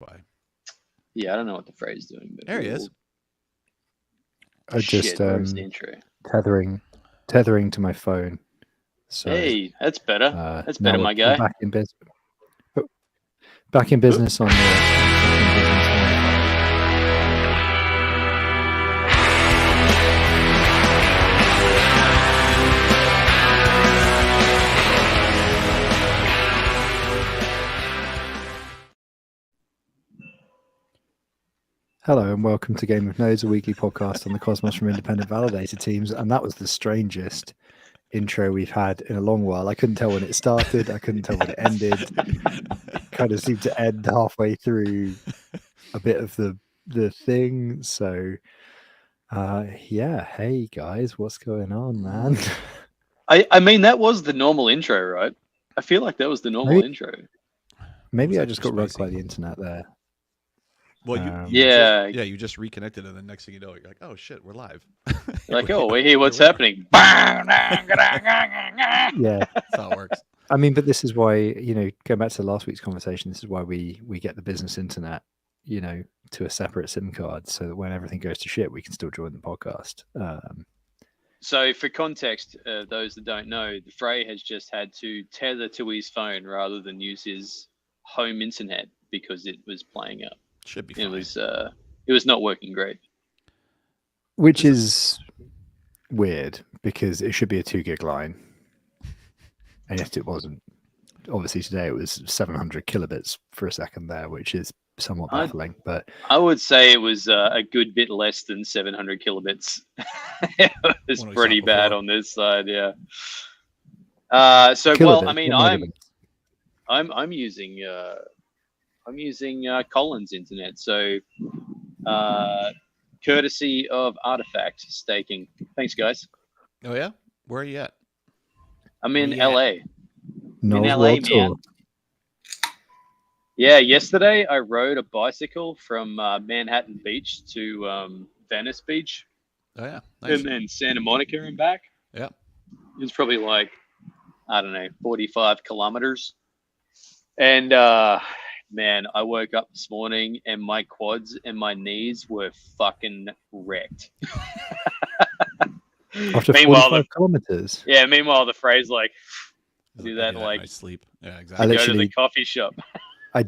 Why? Yeah, I don't know what the phrase is doing. But There he is. I just where's the intro? tethering to my phone. So, hey, that's better. That's better, my we're guy. Back in business on the. Hello and welcome to Game of Nodes, a weekly podcast on the cosmos from independent validator teams. And that was the strangest intro we've had in a long while. I couldn't tell when it started. I couldn't tell when it ended. Kind of seemed to end halfway through a bit of the thing. So, yeah. Hey guys, what's going on, man? I mean, that was the normal intro, right? I feel like that was the normal intro. Maybe I just got rugged by the internet there. Well, you just reconnected, and the next thing you know, you're like, "Oh shit, we're live!" Like, oh, we're here. What's happening? Yeah, that's how it works. I mean, but this is why, going back to last week's conversation, this is why we get the business internet, to a separate SIM card, so that when everything goes to shit, we can still join the podcast. So, for context, those that don't know, the Frey has just had to tether to his phone rather than use his home internet because it was playing up. Should be fine. It was not working great. Which is weird because it should be a 2 gig line. And yet it wasn't. Obviously today it was 700 kilobits for a second there, which is somewhat baffling. But I would say it was a good bit less than 700 kilobits. It was pretty bad on this side, yeah. Well, I mean, I'm using Colin's internet, so courtesy of Artifact Staking. Thanks, guys. Oh yeah, where are you at? I'm in LA. No, in LA, man. Yeah, yesterday I rode a bicycle from Manhattan Beach to Venice Beach. Oh yeah, nice. And then Santa Monica and back. Yeah, it was probably like, I don't know, 45 kilometers. And man, I woke up this morning and my quads and my knees were fucking wrecked. After 45 kilometers. Yeah, meanwhile the phrase like do that like nice sleep. Yeah, exactly. Go to the coffee shop. I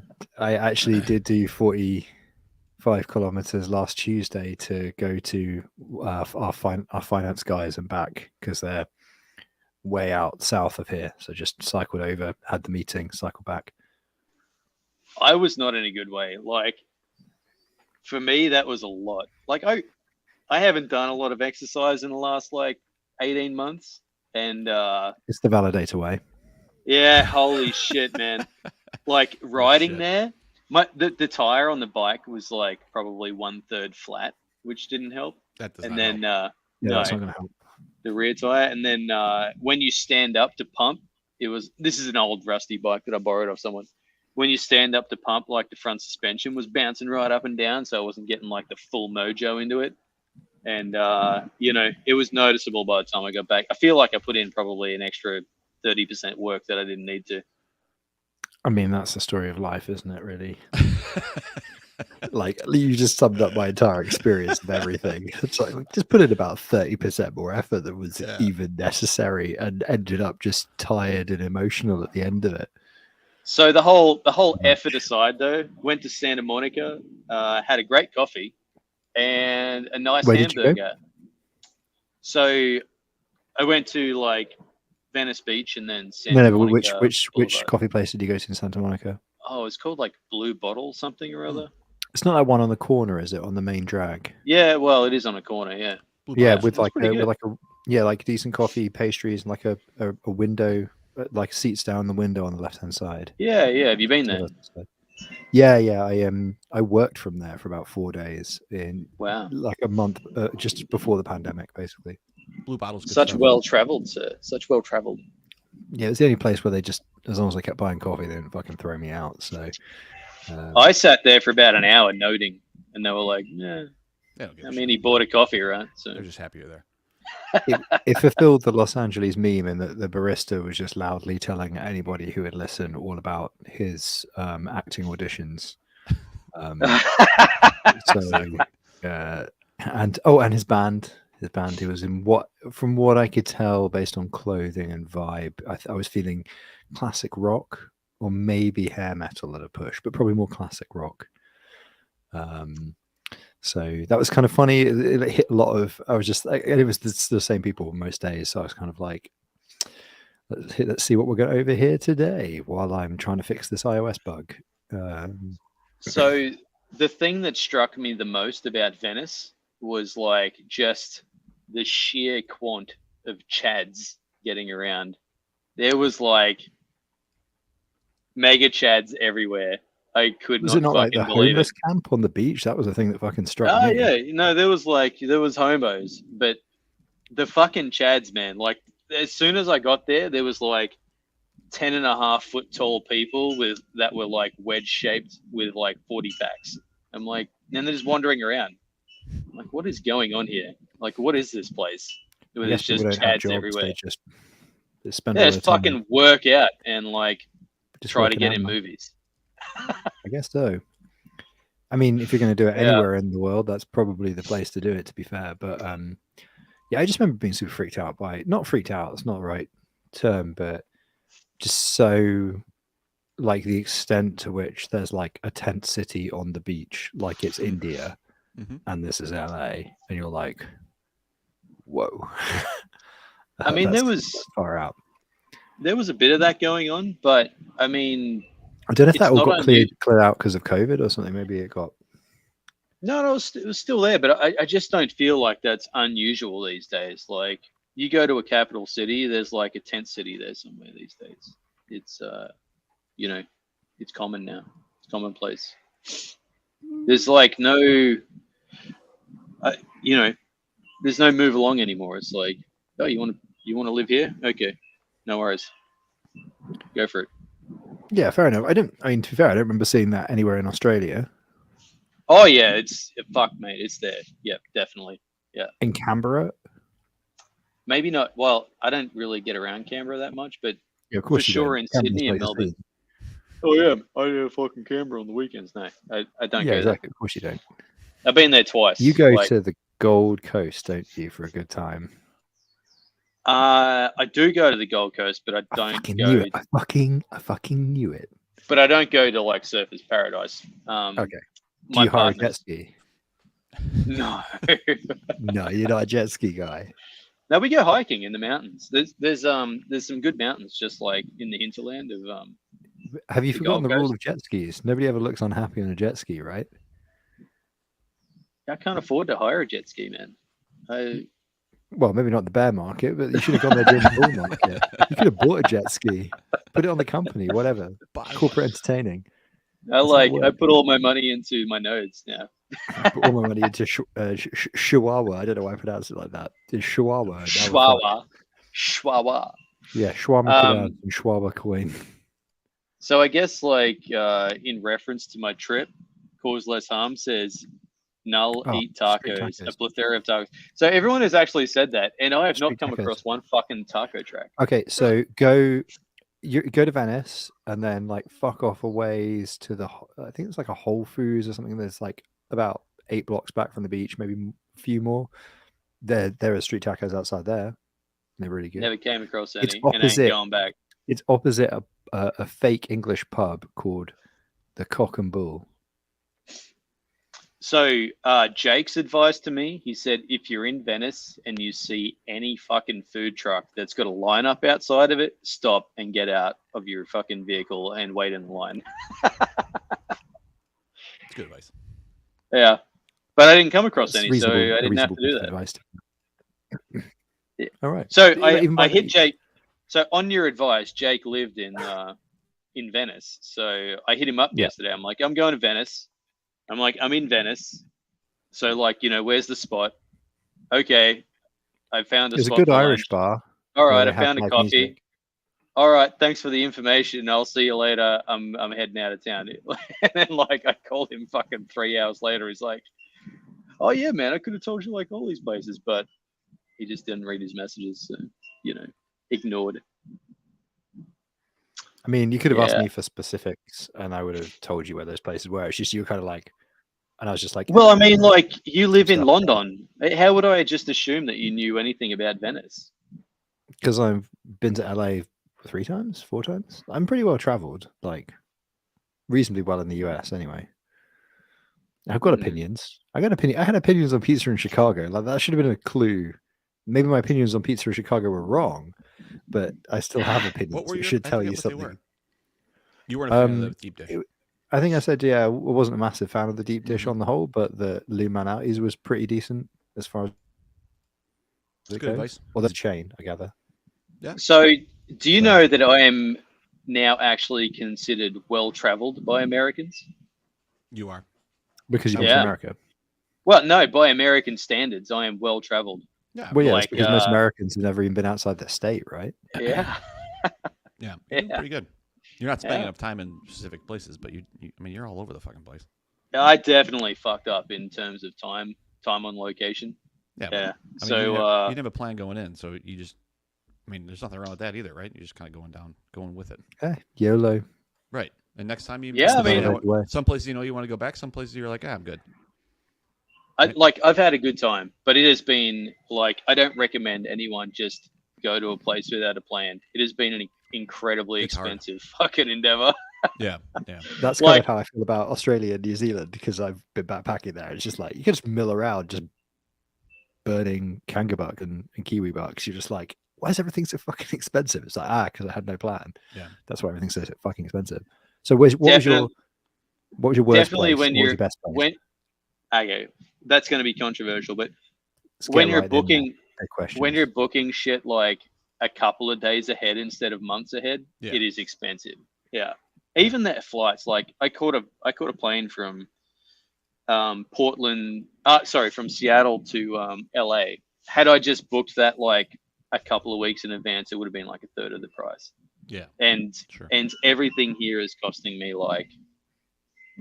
actually did do 45 kilometers last Tuesday to go to our finance guys and back because they're way out south of here. So just cycled over, had the meeting, cycled back. I was not in a good way. Like, for me, that was a lot. Like, I haven't done a lot of exercise in the last, 18 months. And it's the validator way. Yeah, holy shit, man. Like, riding there, the tire on the bike was, probably 1/3 flat, which didn't help. That does and not then, help. That's not going to help. The rear tire. And then when you stand up to pump, this is an old rusty bike that I borrowed off someone. When you stand up to pump, the front suspension was bouncing right up and down, so I wasn't getting the full mojo into it. And it was noticeable by the time I got back. I feel like I put in probably an extra 30% work that I didn't need to. I mean, that's the story of life, isn't it, really? You just summed up my entire experience of everything. It's just put in about 30% more effort than was even necessary and ended up just tired and emotional at the end of it. So the whole effort aside, though, went to Santa Monica, had a great coffee and a nice hamburger. So I went to Venice Beach and then Santa Monica. Which coffee place did you go to in Santa Monica? Oh, it's called Blue Bottle something or other. It's not that one on the corner, is it? On the main drag? Yeah, well, it is on a corner. Yeah. With decent coffee, pastries, and a window. Seats down the window on the left-hand side. Yeah. Have you been there? Yeah. I worked from there for about 4 days in a month, just before the pandemic, basically. Blue Bottle's such well traveled, sir. Such well traveled. Yeah, it's the only place where they just, as long as I kept buying coffee, they didn't fucking throw me out. So I sat there for about an hour noting, and they were like, "Yeah." I mean, he bought a coffee, right? So they're just happy you're there. It fulfilled the Los Angeles meme in that the barista was just loudly telling anybody who would listen all about his acting auditions So, and his band. He was in from what I could tell based on clothing and vibe, I was feeling classic rock or maybe hair metal at a push, but probably more classic rock. So that was kind of funny. It hit a lot of. I was just like, it was the same people most days, so I was kind of like, let's see what we're going over here today while I'm trying to fix this iOS bug. So the thing that struck me the most about Venice was like just the sheer quant of Chads getting around. There was like mega Chads everywhere. I could Was not it not like the believe homeless it. camp on the beach? That was the thing that fucking struck Oh me. yeah, no, there was homos, but the fucking Chads, man, like as soon as I got there, there was like 10.5-foot tall people that were like wedge shaped with like 40 packs. I'm like, and they're just wandering around. I'm like, what is going on here? Like, what is this place? There's just Chads everywhere. They spend all their time. Fucking work out and like just try to get in movies. I guess so. I mean, if you're going to do it anywhere in the world, that's probably the place to do it, to be fair. But yeah, I just remember being super freaked out by, not freaked out, it's not the right term, but just so like the extent to which there's like a tent city on the beach, like it's India, and this is LA, and you're like, whoa. I mean, there was far out. There was a bit of that going on, but I mean, I don't know if that all got cleared out because of COVID or something. Maybe it got. No, it was still there, but I just don't feel like that's unusual these days. Like you go to a capital city, there's like a tent city there somewhere these days. It's you know, it's common now. It's commonplace. There's like no, you know, there's no move along anymore. It's like, oh, you want to live here? Okay, no worries. Go for it. Yeah, fair enough. I mean, to be fair, I don't remember seeing that anywhere in Australia. Oh yeah, fuck, mate. It's there. Yeah, definitely. Yeah. In Canberra? Maybe not. Well, I don't really get around Canberra that much, but yeah, of course for sure in Sydney and Melbourne. Oh yeah, I go to fucking Canberra on the weekends. No, I don't go exactly. there. Of course you don't. I've been there twice. You go to the Gold Coast, don't you, for a good time? I do go to the Gold Coast, but I don't go. I fucking knew it. But I don't go to like Surfers Paradise. Okay. Do you hire a jet ski? No. No, you're not a jet ski guy. No, we go hiking in the mountains. There's some good mountains just like in the hinterland of Have you forgotten the rule of jet skis? Nobody ever looks unhappy on a jet ski, right? I can't afford to hire a jet ski, man. Well, maybe not the bear market, but you should have gone there during the bull market. You could have bought a jet ski, put it on the company, whatever. Corporate entertaining. I put all my money into my nodes now. Put all my money into Chihuahua. I don't know why I pronounce it like that. It's Chihuahua. Chihuahua. Yeah, Chihuahua and Chihuahua coin. So I guess in reference to my trip, Cause Less Harm says null eat tacos, a plethora of tacos. So everyone has actually said that, and I have not come across one fucking taco track. Okay, so go to Venice and then like fuck off a ways to I think it's like a Whole Foods or something. There's like about 8 blocks back from the beach, maybe a few more. There are street tacos outside there. They're really good. Never came across any. And ain't going back. It's opposite a fake English pub called the Cock and Bull. So Jake's advice to me, he said, if you're in Venice and you see any fucking food truck that's got a line up outside of it, stop and get out of your fucking vehicle and wait in the line. That's good advice. Yeah. But I didn't come across any, so I didn't have to do that. Advice. Yeah. All right. So I hit Jake. So on your advice, Jake lived in Venice. So I hit him up yesterday. I'm like, I'm going to Venice. I'm like, I'm in Venice. So like, where's the spot? Okay. I found a spot. There's a good Irish bar. All right. I found a coffee. Music. All right. Thanks for the information. I'll see you later. I'm heading out of town. And then I called him fucking 3 hours later. He's like, oh yeah, man, I could have told you like all these places, but he just didn't read his messages. So, ignored. I mean, you could have asked me for specifics, and I would have told you where those places were. It's just you were kind of like, and I was just like, well, I mean, like you live in London. How would I just assume that you knew anything about Venice? Because I've been to LA 4 times. I'm pretty well traveled, like reasonably well in the US anyway. I've got opinions. I had opinions on pizza in Chicago. Like that should have been a clue. Maybe my opinions on pizza in Chicago were wrong, but I still have opinions. What were it should tell you something. You weren't a fan of the deep dish. I think I said, I wasn't a massive fan of the deep dish on the whole, but the Lou Manati's was pretty decent as far as it goes. Advice. Or the chain, I gather. Yeah. So, do you know that I am now actually considered well-traveled by Americans? You are. Because you've been to America. Well, no, by American standards, I am well-traveled. Yeah. Well, yeah, because most Americans have never even been outside their state, right? Yeah. Yeah. You're doing pretty good. You're not spending enough time in specific places, but I mean, you're all over the fucking place. I definitely fucked up in terms of time on location. Yeah. Yeah. I mean, so you didn't have a plan going in, so you just, I mean, there's nothing wrong with that either, right? You're just kind of going with it. Yeah. YOLO. Right. And next time you, some places you want to go back, some places you're like, I'm good. I've had a good time, but it has been like, I don't recommend anyone just go to a place without a plan. It has been an incredibly expensive fucking endeavor. Yeah. That's kind of how I feel about Australia and New Zealand, because I've been backpacking there. It's just like, you can just mill around just burning kangaroo and kiwi bucks. You're just like, why is everything so fucking expensive? It's like, because I had no plan. Yeah. That's why everything's so fucking expensive. So what was your worst place? When you're best place? Okay, that's going to be controversial, but when you're booking shit like a couple of days ahead instead of months ahead, it is expensive. Yeah. Even that flights, like I caught a plane from from Seattle to LA. Had I just booked that like a couple of weeks in advance, it would have been like a third of the price. Yeah. And everything here is costing me like,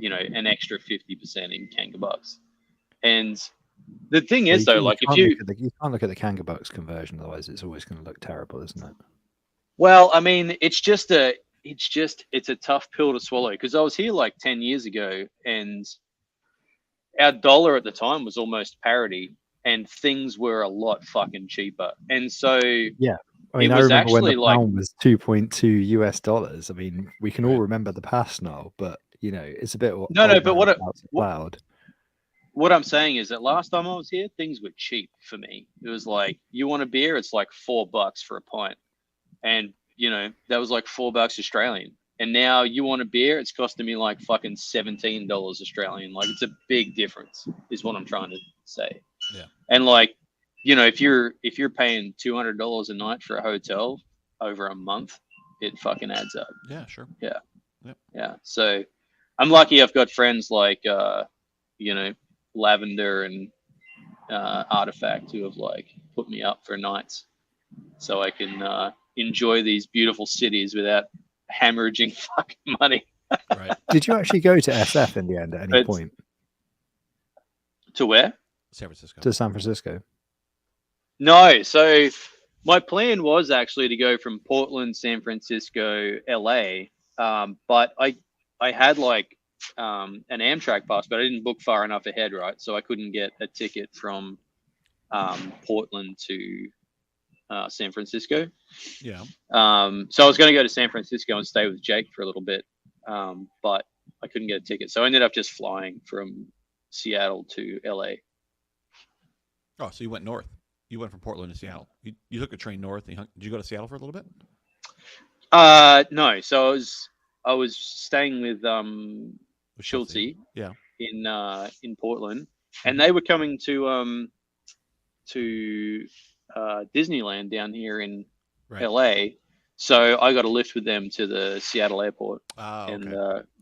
an extra 50% in kangaroo bucks. And the thing is, though, like you can't look at the kangaroo bucks conversion, otherwise it's always going to look terrible, isn't it? Well, I mean, it's a tough pill to swallow, because I was here like 10 years ago and our dollar at the time was almost parity and things were a lot fucking cheaper. And so I mean, I remember when the pound was $2.2 US. I mean, we can all remember the past now, but it's a bit but what I'm saying is that last time I was here, things were cheap for me. It was like, you want a beer, it's like $4 for a pint, and that was like $4 Australian. And now you want a beer, it's costing me like fucking $17 Australian. Like, it's a big difference, is what I'm trying to say. Yeah. And like, if you're paying $200 a night for a hotel over a month, it fucking adds up. Yeah, sure. Yeah. Yep. Yeah. So I'm lucky I've got friends like Lavender and Artifact who have like put me up for nights so I can enjoy these beautiful cities without hemorrhaging fucking money. Right. Did you actually go to SF in the end at any point? To where? San Francisco. To San Francisco. No. So my plan was actually to go from Portland, San Francisco, LA. But I had like an Amtrak pass, but I didn't book far enough ahead, right? So I couldn't get a ticket from Portland to San Francisco. Yeah. So I was going to go to San Francisco and stay with Jake for a little bit, but I couldn't get a ticket. So I ended up just flying from Seattle to LA. Oh, so you went north. You went from Portland to Seattle. You took a train north. Did you go to Seattle for a little bit? No. So I was staying with Schulte, in Portland, and they were coming to Disneyland down here in LA. So I got a lift with them to the Seattle airport and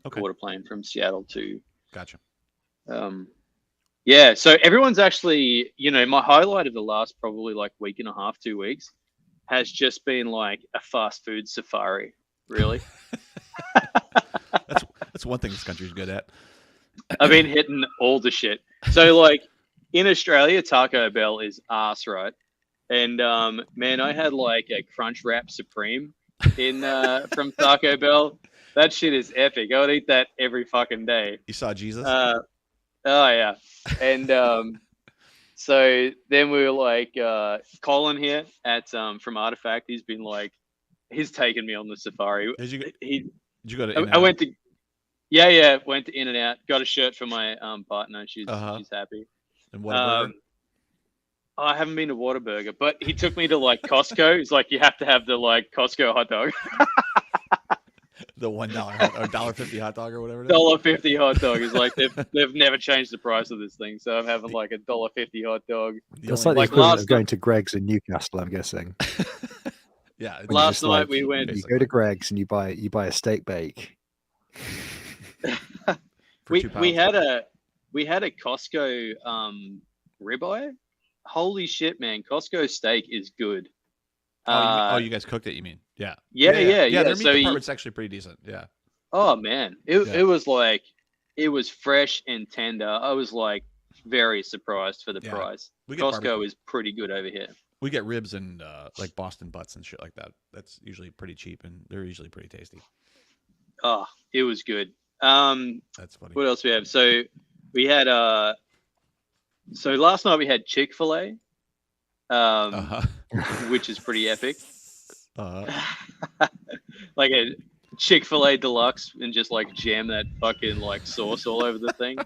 caught a plane from Seattle to. Gotcha. Yeah, so everyone's actually, my highlight of the last probably like week and a half, 2 weeks, has just been like a fast food safari. Really. That's one thing this country's good at. I've been hitting all the shit. So like in Australia, Taco Bell is ass, right? And man, I had like a Crunch Wrap Supreme, in from Taco Bell. That shit is epic. I would eat that every fucking day. You saw Jesus? Oh yeah, and so then we were like, Colin here at from Artifact. He's been like, he's taken me on the safari. Did you He, did you go to? I went to, yeah, went to In and Out. Got a shirt for my partner. She's happy. And Whataburger? I haven't been to Whataburger, but he took me to like Costco. He's like, you have to have the like Costco hot dog. The $1 or $1.50 hot dog or whatever it is. $1.50 hot dog is like they've never changed the price of this thing, so I'm having like a $1.50 hot dog. That's like the like equivalent last of going to Greg's in Newcastle, I'm guessing. Yeah. When Last you're night just we went. You go to Greg's and you buy a steak bake. we had a Costco ribeye. Holy shit, man! Costco steak is good. You guys cooked it? You mean? Yeah. Yeah. Their meat So department's actually pretty decent. Yeah. oh man, it was like it was fresh and tender. I was like very surprised for the price. Costco is pretty good over here. We get ribs and like Boston butts and shit like that. That's usually pretty cheap and they're usually pretty tasty. Oh, it was good. That's funny. What else we have? So we had so last night we had Chick-fil-A, which is pretty epic. Like a Chick-fil-A deluxe and just like jam that fucking like sauce all over the thing.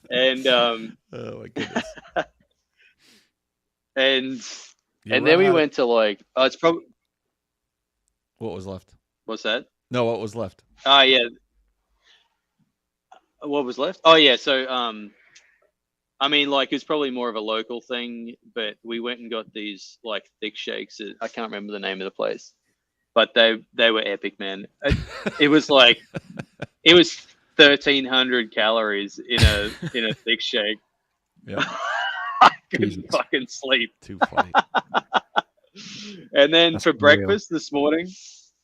And oh my goodness. and then we went to like it's probably what was left? What's that? No, what was left? Oh yeah. What was left? Oh yeah, so I mean, like, it's probably more of a local thing, but we went and got these like thick shakes. I can't remember the name of the place, but they were epic, man. It was like it was 1,300 calories in a thick shake. Yeah, I couldn't fucking sleep. Too funny. And then That's for real. breakfast this morning,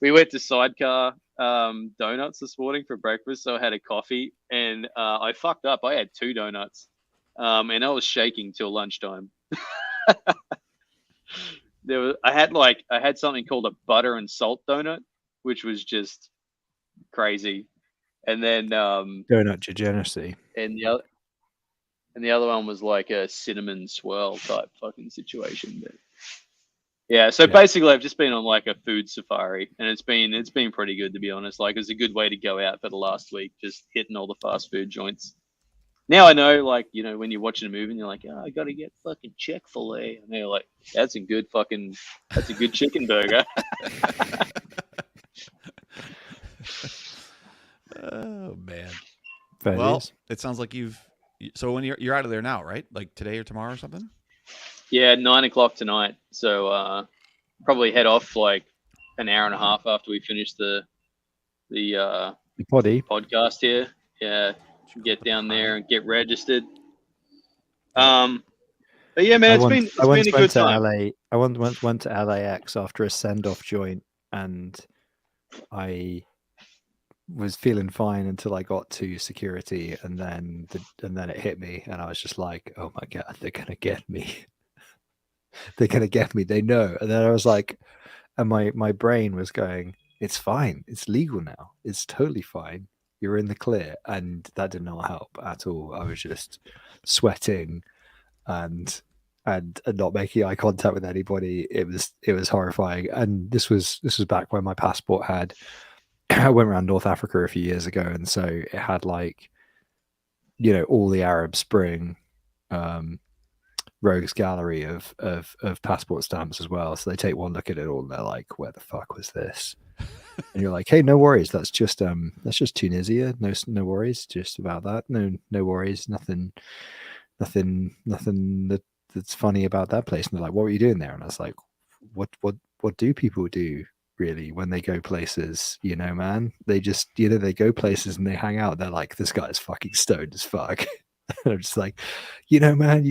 we went to Sidecar Donuts this morning for breakfast. So I had a coffee and I fucked up. I had 2 donuts. And I was shaking till lunchtime. I had something called a butter and salt donut, which was just crazy. And then Donut degeneracy. and the other one was like a cinnamon swirl type fucking situation. But yeah, so basically I've just been on like a food safari, and it's been pretty good, to be honest. Like, it's a good way to go out for the last week, just hitting all the fast food joints. Now I know, like, you know, when you're watching a movie and you're like, oh, I got to get fucking Chick-fil-A. And they're like, that's a good chicken burger. Oh, man. Fair Well, dues. it sounds like so when you're out of there now, right? Like today or tomorrow or something? Yeah, 9:00 tonight. So probably head off like an hour and a half after we finish the The poddy. podcast here. Yeah. Get down there and get registered. But yeah, man, it's been a good time. I once went to LAX after a send-off joint, and I was feeling fine until I got to security, and then it hit me, and I was just like, "Oh my god, they're gonna get me! They're gonna get me! They know!" And then I was like, and my brain was going, "It's fine. It's legal now. It's totally fine. You're in the clear." And that did not help at all. I was just sweating and not making eye contact with anybody. It was horrifying. And this was back when my passport had I went around North Africa a few years ago, and so it had, like, you know, all the Arab Spring rogues gallery of passport stamps as well. So they take one look at it all and they're like, where the fuck was this? And you're like, hey, no worries, that's just Tunisia. No worries, just about that. No worries, nothing that's funny about that place. And they're like, what were you doing there? And I was like, what do people do really when they go places? You know, man, they just, you know, they go places and they hang out. They're like, this guy's fucking stoned as fuck. And I'm just like, you know, man,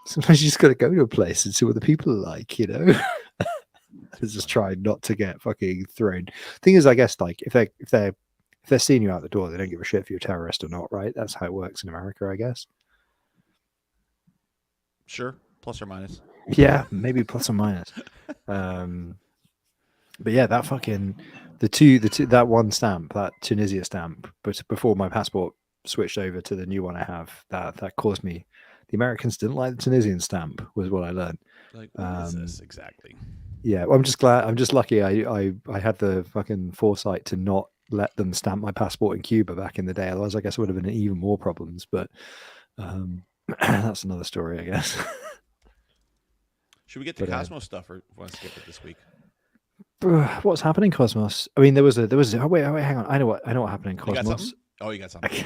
sometimes you just gotta go to a place and see what the people are like, you know. Just try not to get fucking thrown. Thing is, I guess, like, if they're seeing you out the door, they don't give a shit if you're a terrorist or not, right? That's how it works in America, I guess. Sure, plus or minus. Yeah, maybe plus or minus. But yeah, that fucking that one stamp, that Tunisia stamp, but before my passport switched over to the new one I have, that caused me. The Americans didn't like the Tunisian stamp, was what I learned. Like, what is this exactly? Yeah, well, I'm just glad. I'm just lucky. I had the fucking foresight to not let them stamp my passport in Cuba back in the day. Otherwise, I guess it would have been even more problems. But that's another story, I guess. Should we get to Cosmos stuff, or want to skip it this week? What's happening, Cosmos? I mean, there was. Oh wait, hang on. I know what happened in You got Cosmos. something? Oh, you got something.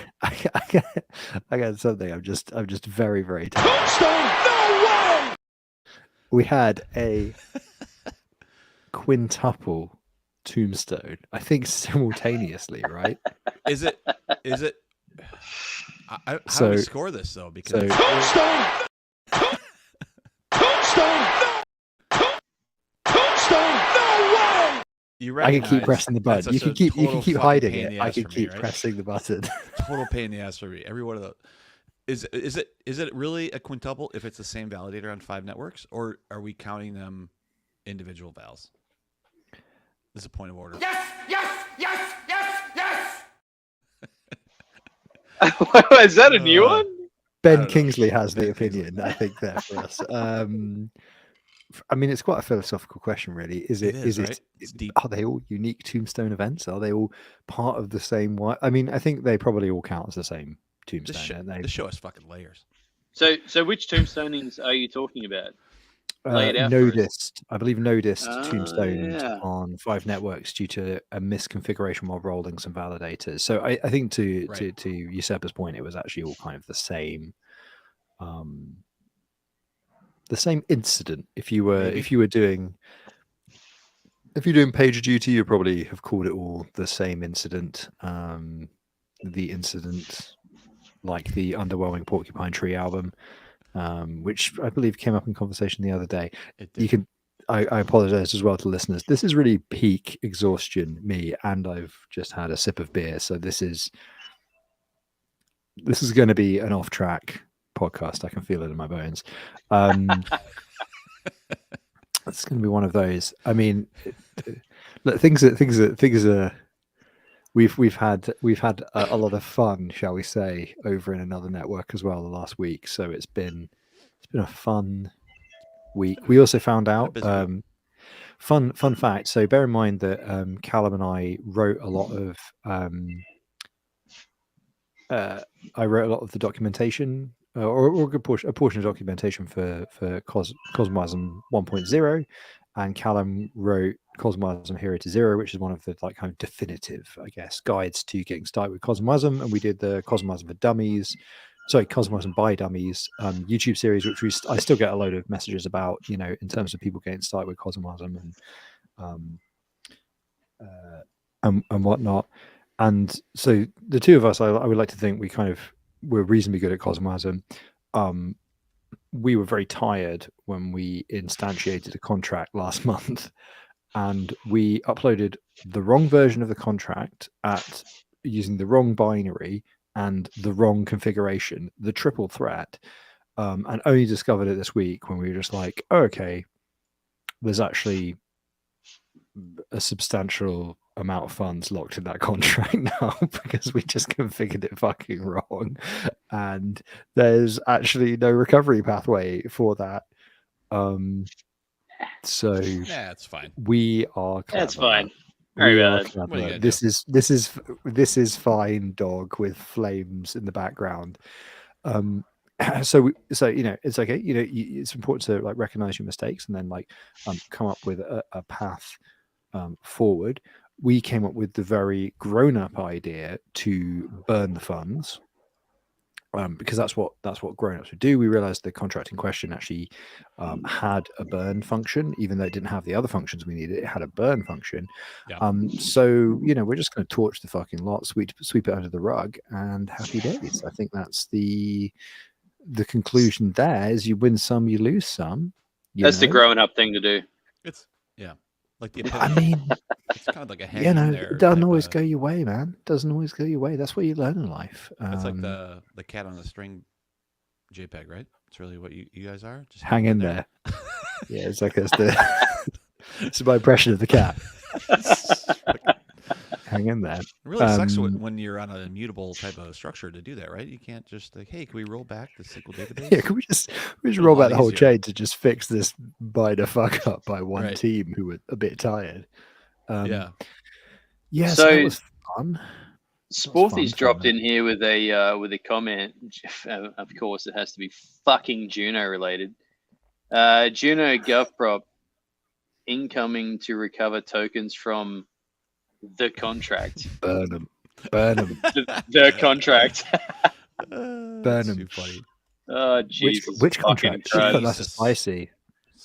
I got something. I'm just very, very tired. No way! We had a quintuple tombstone, I think simultaneously, right? Is it? How do we score this though? Because I can keep pressing the button. You can keep hiding it. I can keep pressing the button. Total pain in the ass for me. Every one of those. Is it really a quintuple if it's the same validator on 5 networks, or are we counting them individual vals? This is a point of order. Yes. Is that a new one? Ben Kingsley has the opinion, I think, there for us. I mean, it's quite a philosophical question, really. Is it? Right? It's deep. Are they all unique tombstone events? Are they all part of the same? I mean, I think they probably all count as the same tombstone. This show has fucking layers. So which tombstonings are you talking about? Lay it out for us. I believe Nodist tombstoned on 5 networks due to a misconfiguration while rolling some validators. So I think to Usurper's point, it was actually all kind of the same incident. If you're doing PagerDuty, you probably have called it all the same incident. The incident, like the underwhelming Porcupine Tree album, which I believe came up in conversation the other day. I apologize as well to listeners. This is really peak exhaustion, me, and I've just had a sip of beer, so this is going to be an off-track podcast. I can feel it in my bones. It's going to be one of those. I mean, things are. We've had a lot of fun, shall we say, over in another network as well the last week. So it's been a fun week. We also found out fun fact. So bear in mind that Callum and I wrote a lot of the documentation, or a portion of documentation for Cosmosm 1.0, and Callum wrote Cosmosm Hero to Zero, which is one of the kind of definitive, I guess, guides to getting started with Cosmosm. And we did the Cosmosm for Dummies, Cosmosm by Dummies YouTube series, which I still get a load of messages about, in terms of people getting started with Cosmosm and whatnot. And so the two of us, I would like to think we're reasonably good at Cosmosm. We were very tired when we instantiated a contract last month, and we uploaded the wrong version of the contract using the wrong binary and the wrong configuration, the triple threat, and only discovered it this week when we were just like, oh, okay, there's actually a substantial amount of funds locked in that contract now because we just configured it fucking wrong, and there's actually no recovery pathway for that. So yeah, it's fine. We are clever. That's fine. We are clever. This is fine, dog, with flames in the background. So it's okay. It's important to recognize your mistakes and then come up with a path forward. We came up with the very grown-up idea to burn the funds, because that's what grown-ups would do. We realized the contract in question actually had a burn function, even though it didn't have the other functions we needed. It had a burn function. Yeah. So we're just going to torch the fucking lot, sweep it under the rug, and happy days. I think that's the conclusion. There is, you win some, you lose some. That's the growing up thing to do. It's like the I mean, it's kind of like a hang in there. It doesn't always go your way, man. It doesn't always go your way. That's what you learn in life. It's like the cat on the string JPEG, right? It's really what you guys are. Just hang in there. Yeah, it's like it's my impression of the cat. Hang in there. It really sucks when you're on an immutable type of structure to do that, right? You can't just like, hey, can we roll back the SQL database? Yeah, can we just roll back the whole chain to just fix this minor fuck up by one team who were a bit tired? Yeah. So that was fun. Sporty's dropped in here with a comment. Of course, it has to be fucking Juno related. Juno GovProp incoming to recover tokens from the contract. Burn them. The contract. Burn them. Too funny. Oh, Jesus. Which contract? That's spicy.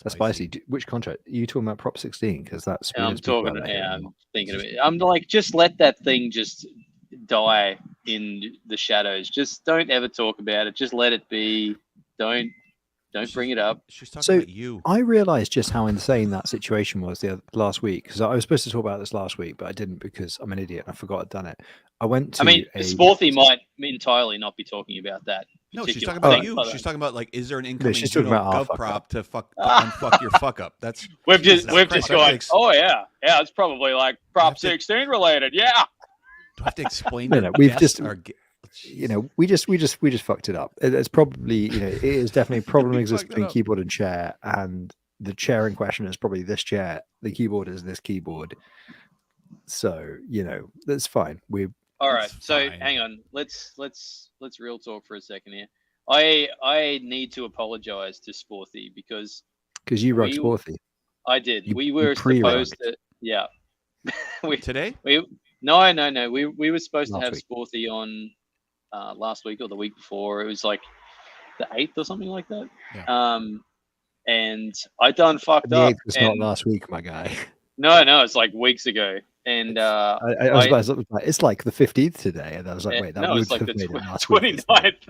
That's spicy. Which contract? Are you talking about Prop 16? Because that's. I'm talking. Yeah, I'm thinking of it. I'm like, just let that thing just die in the shadows. Just don't ever talk about it. Just let it be. Don't bring it up. She's talking about you. I realized just how insane that situation was last week, because I was supposed to talk about this last week, but I didn't because I'm an idiot and I forgot I'd done it. I went to. Sporty might entirely not be talking about that. No, she's talking about you. She's talking about like, is there an incoming GovProp to unfuck your fuck up? That's we've just gone. Oh yeah, it's probably like Prop 16 related. Yeah. Do I have to explain? No, we've just. We just fucked it up. It's probably, it is definitely a problem exists between keyboard and chair, and the chair in question is probably this chair. The keyboard is this keyboard. So, that's fine. All right. So hang on. Let's real talk for a second here. I need to apologize to Sporty because you wrote Sporty. I did. We were supposed to. Yeah. Today? No. We were supposed to have Sporty on last week or the week before. It was like the 8th or something like that. Yeah. And I done fucked up. The 8th was not last week, my guy. No, it's like weeks ago. And I was like, it's like the 15th today, and I was like, wait, that was like the 29th.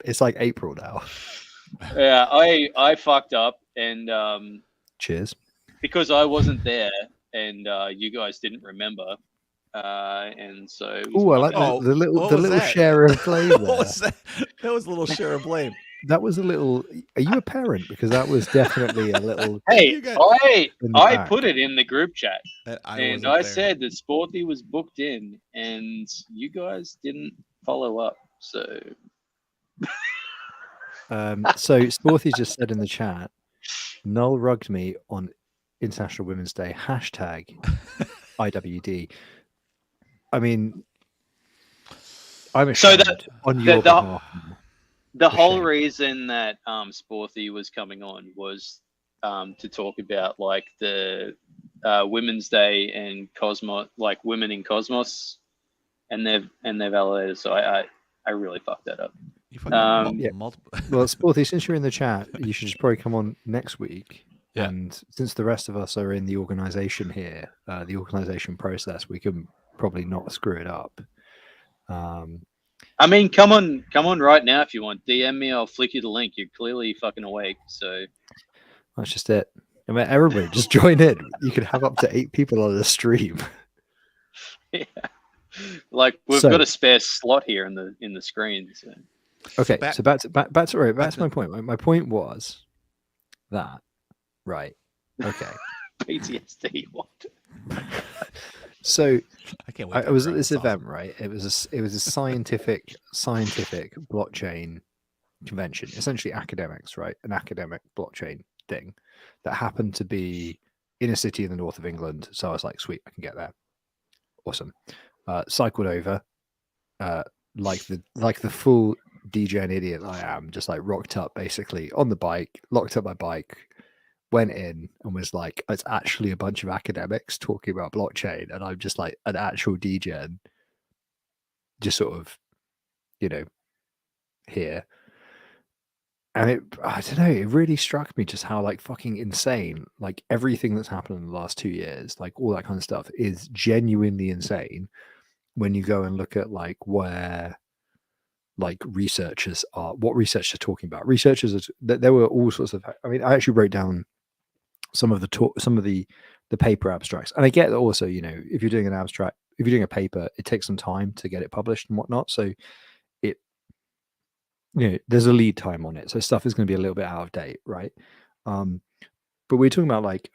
It's like April now. Yeah, I fucked up, and cheers, because I wasn't there, and you guys didn't remember, and so. Oh, I like the little share of blame. What was that? That was a little share of blame. That was a little. Are you a parent? Because that was definitely a little. Hey, I put it in the group chat, and I said that Sporty was booked in, and you guys didn't follow up. So. So Sporty just said in the chat, Null rugged me on International Women's Day # IWD. I mean, I'm ashamed on your behalf. The whole reason that Sporty was coming on was to talk about like the Women's Day and Cosmos, like women in Cosmos, and their validators. So I really fucked that up. Multiple. Well, Sporty, since you're in the chat, you should just probably come on next week. Yeah. And since the rest of us are in the organization here, the organization process, we can probably not screw it up. I mean, come on right now if you want. DM me, I'll flick you the link. You're clearly fucking awake, so. That's just it. I mean, everybody just join in. You can have up to 8 people on a stream. Yeah. Like we've got a spare slot here in the screen. So. Okay, so back to my point. My point was that, right? Okay. PTSD. What? So I can't wait. I was at this event, right? It was a scientific blockchain convention, essentially academics, right? An academic blockchain thing that happened to be in a city in the north of England. So I was like, sweet, I can get there. Awesome. Cycled over, like the full DJ and idiot I am, just like rocked up basically on the bike, locked up my bike, went in and was like, it's actually a bunch of academics talking about blockchain, and I'm just like an actual DJ, and just sort of, here. And I don't know, it really struck me just how like fucking insane, like everything that's happened in the last 2 years, like all that kind of stuff is genuinely insane when you go and look at like where like researchers are, what researchers are talking about. Researchers, there were all sorts of, I mean, I actually wrote down some of the paper abstracts, and I get that also, if you're doing an abstract, if you're doing a paper, it takes some time to get it published and whatnot. So it, there's a lead time on it. So stuff is going to be a little bit out of date, right? But we're talking about like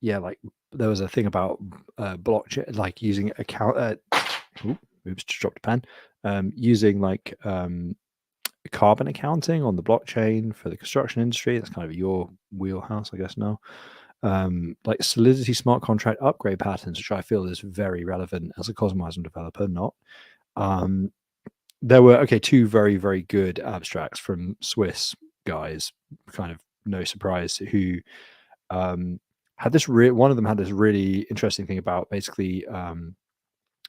like there was a thing about blockchain, like using account. Oops, just dropped a pen. Using like carbon accounting on the blockchain for the construction industry. That's kind of your wheelhouse, I guess now. Like Solidity smart contract upgrade patterns, which I feel is very relevant as a Cosmosm developer. Not. There were two very, very good abstracts from Swiss guys, kind of no surprise, who had this one of them had this really interesting thing about basically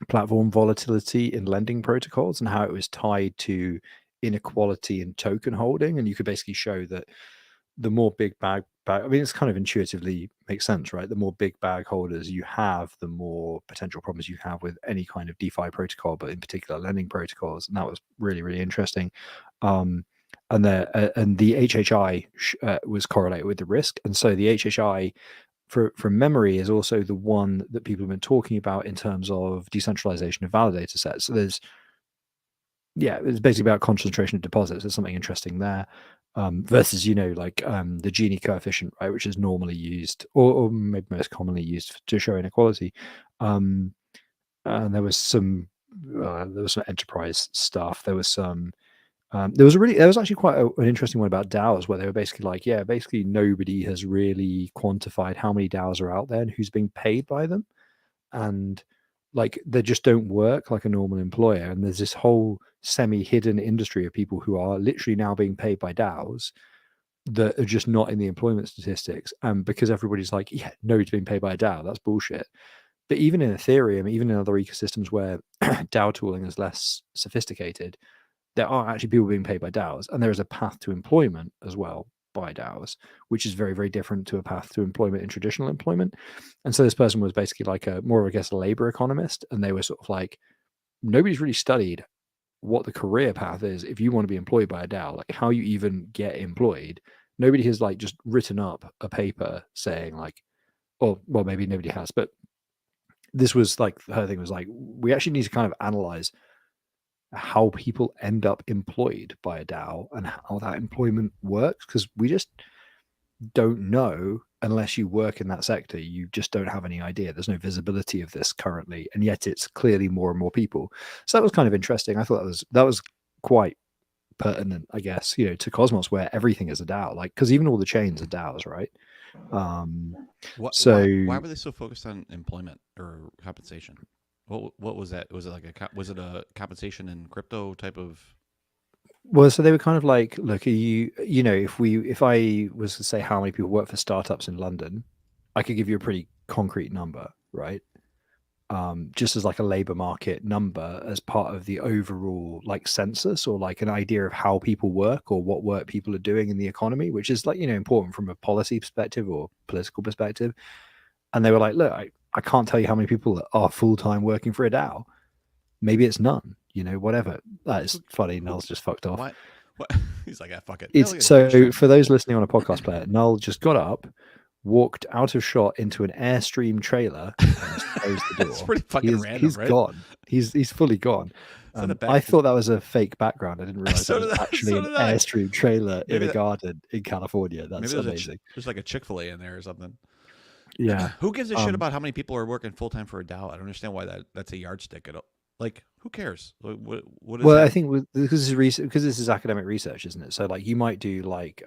platform volatility in lending protocols and how it was tied to inequality in token holding. And you could basically show that the more big bag, I mean, it's kind of intuitively makes sense, right? The more big bag holders you have, the more potential problems you have with any kind of DeFi protocol, but in particular lending protocols. And that was really, really interesting. And the HHI was correlated with the risk. And so the HHI, from memory, is also the one that people have been talking about in terms of decentralization of validator sets. So it's basically about concentration of deposits. There's something interesting there. Versus, like the Gini coefficient, right, which is normally used or maybe most commonly used to show inequality. And there was some enterprise stuff. There was some. There was actually quite an interesting one about DAOs, where they were basically like, basically nobody has really quantified how many DAOs are out there and who's being paid by them, and like they just don't work like a normal employer. And there's this whole semi-hidden industry of people who are literally now being paid by DAOs that are just not in the employment statistics. And because everybody's like, nobody's being paid by a DAO, that's bullshit. But even in Ethereum, even in other ecosystems where DAO tooling is less sophisticated, there are actually people being paid by DAOs, and there is a path to employment as well by DAOs, which is very, very different to a path to employment in traditional employment. And so this person was basically like a labor economist, and they were sort of like, nobody's really studied what the career path is if you want to be employed by a DAO, like how you even get employed. Nobody has like just written up a paper saying like, well, maybe nobody has, but this was like, her thing was like, we actually need to kind of analyze how people end up employed by a DAO and how that employment works, because we just don't know unless you work in that sector. You just don't have any idea. There's no visibility of this currently, and yet it's clearly more and more people. So that was kind of interesting. I thought that was quite pertinent, I guess, to Cosmos, where everything is a DAO, like, because even all the chains are DAOs, right? Why were they so focused on employment or compensation? What was that? Was it a compensation in crypto type of? Well, so they were kind of like, look, if I was to say how many people work for startups in London, I could give you a pretty concrete number, right? Just as like a labor market number as part of the overall like census, or like an idea of how people work or what work people are doing in the economy, which is like, important from a policy perspective or political perspective. And they were like, look, I can't tell you how many people are full-time working for a DAO. Maybe it's none, whatever. That is funny. Null's just fucked off. What? He's like, fuck it. It's so for those listening on a podcast player, Null just got up, walked out of shot into an Airstream trailer, and closed the door. It's pretty fucking random, he's right? gone. He's fully gone. I thought that was a fake background. I didn't realize that was actually an Airstream trailer in a garden in California. That's amazing. There's like a Chick-fil-A in there or something. Yeah. Who gives a shit about how many people are working full time for a DAO? I don't understand why that's a yardstick at all. Like, who cares? What is well, that? I think because this is academic research, isn't it? So like you might do like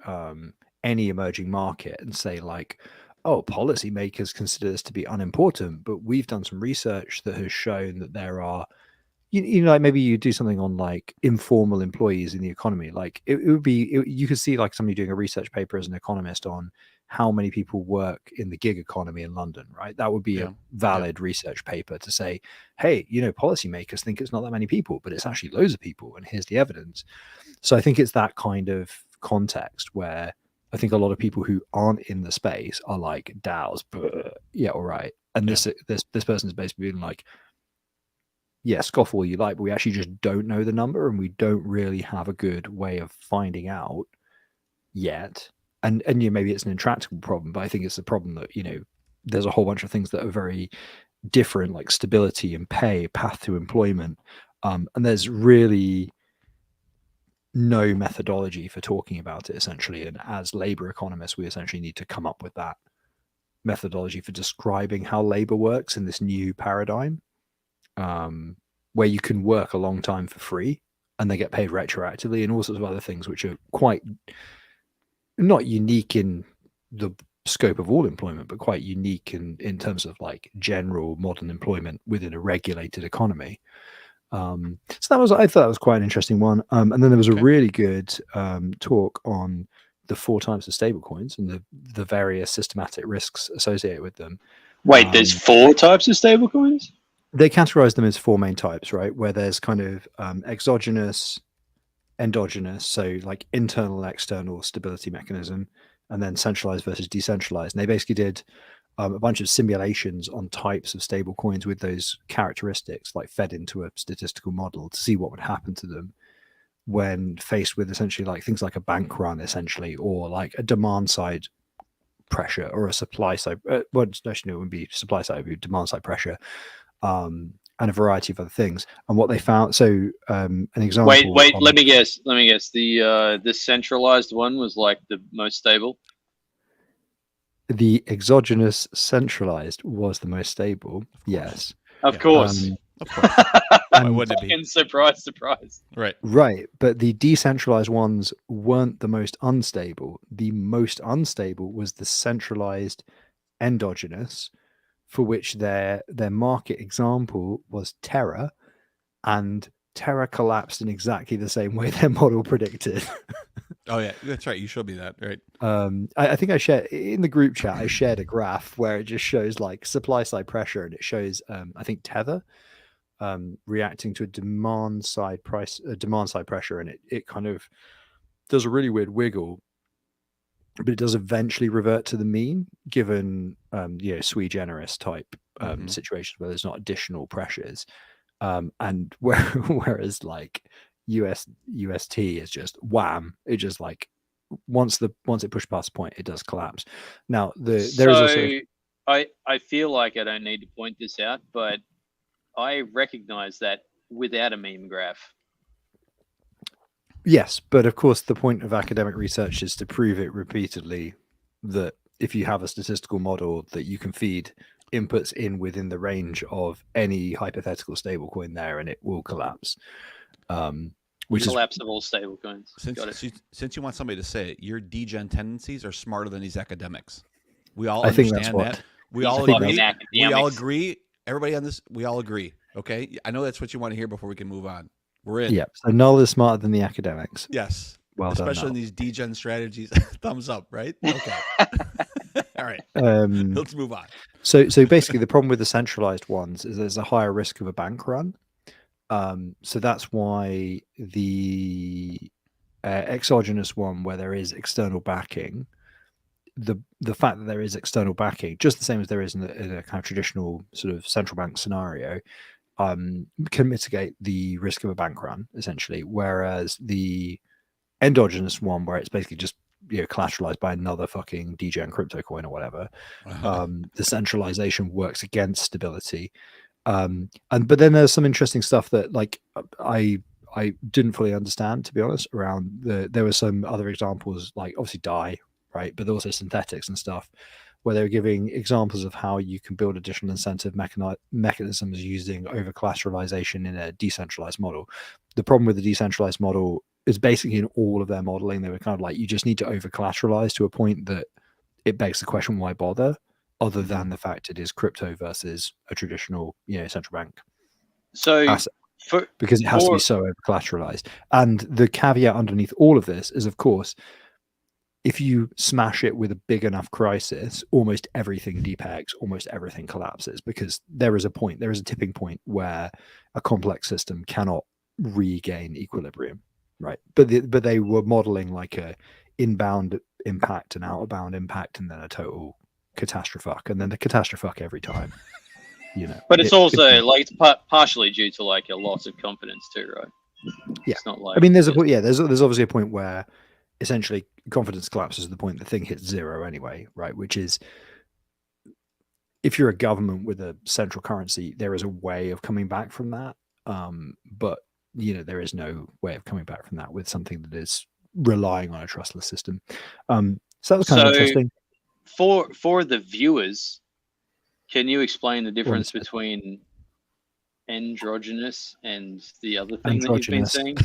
any emerging market and say like, oh, policymakers consider this to be unimportant, but we've done some research that has shown that there are, like maybe you do something on like informal employees in the economy. Like it would be, you could see like somebody doing a research paper as an economist on how many people work in the gig economy in London, right? That would be a valid research paper to say, hey, policymakers think it's not that many people, but it's actually loads of people, and here's the evidence. So I think it's that kind of context where I think a lot of people who aren't in the space are like, DAOs, yeah, all right. And this person is basically being like, yeah, scoff all you like, but we actually just don't know the number, and we don't really have a good way of finding out yet. And maybe it's an intractable problem, but I think it's a problem that, there's a whole bunch of things that are very different, like stability and pay, path to employment. And there's really no methodology for talking about it, essentially. And as labor economists, we essentially need to come up with that. methodology for describing how labor works in this new paradigm, where you can work a long time for free and they get paid retroactively, and all sorts of other things which are quite not unique in the scope of all employment, but quite unique in terms of like general modern employment within a regulated economy. So I thought that was quite an interesting one. And then there was a really good talk on the 4 types of stablecoins and the various systematic risks associated with them. Wait, there's 4 types of stablecoins? They categorize them as 4 main types, right? Where there's kind of exogenous, endogenous, so like internal and external stability mechanism, and then centralized versus decentralized. And they basically did a bunch of simulations on types of stable coins with those characteristics, like fed into a statistical model to see what would happen to them when faced with essentially like things like a bank run, essentially, or like a demand side pressure or a supply side. Well, actually, it wouldn't be supply side, it would be demand side pressure, and a variety of other things. And what they found, so an example. Wait, let me guess. The centralized one was like the most stable. The exogenous centralized was the most stable. Yes. Of course. Of course. Why wouldn't it be? Surprise. Right. Right. But the decentralized ones weren't the most unstable. The most unstable was the centralized endogenous, for which their market example was Terra, and Terra collapsed in exactly the same way their model predicted. Oh yeah, that's right. You showed me that, right? I think I shared in the group chat. I shared a graph where it just shows like supply side pressure, and it shows I think Tether reacting to a demand side pressure, and it kind of does a really weird wiggle, but it does eventually revert to the mean, given sui generis type situations where there's not additional pressures, and whereas like UST is just wham, it just like once it pushed past the point, it does collapse. Now there is also I feel like I don't need to point this out, but I recognize that without a meme graph. Yes, but of course the point of academic research is to prove it repeatedly that if you have a statistical model that you can feed inputs in within the range of any hypothetical stablecoin there, and it will collapse. Which collapsible stablecoins. Since you want somebody to say it, your degen tendencies are smarter than these academics. We all understand that. We all agree. We all agree. Everybody on this, we all agree. Okay, I know that's what you want to hear before we can move on. We're in. Yeah. So Null is smarter than the academics. Yes. Well done. Especially in these degen strategies. Thumbs up, right? Okay. All right. Let's move on. So basically, the problem with the centralized ones is there's a higher risk of a bank run. So that's why the exogenous one, where there is external backing, the fact that there is external backing, just the same as there is in a kind of traditional sort of central bank scenario, can mitigate the risk of a bank run, essentially. Whereas the endogenous one, where it's basically just collateralized by another fucking degen crypto coin or whatever, the centralization works against stability. But then there's some interesting stuff that like I didn't fully understand, to be honest, around there were some other examples, like obviously DAI, right, but also synthetics and stuff, where they were giving examples of how you can build additional incentive mechanisms using over collateralization in a decentralized model. The problem with the decentralized model is basically in all of their modeling, they were kind of like, you just need to over collateralize to a point that it begs the question, why bother? Other than the fact it is crypto versus a traditional, central bank. So asset, because it has to be so over collateralized. And the caveat underneath all of this is, of course, if you smash it with a big enough crisis, almost everything depegs, almost everything collapses, because there is a tipping point where a complex system cannot regain equilibrium, right? But they were modeling like a inbound impact, an outbound impact, and then a total catastrophe, and then the catastrophe every time. But it's also like it's partially due to like a loss of confidence too, right? Yeah, it's not like, I mean, there's obviously a point where essentially confidence collapses to the point the thing hits zero anyway, right? Which is, if you're a government with a central currency, there is a way of coming back from that, but there is no way of coming back from that with something that is relying on a trustless system. So that was kind of interesting. for the viewers, can you explain the difference Understood. between androgynous and the other thing that you've been Androgynous. saying?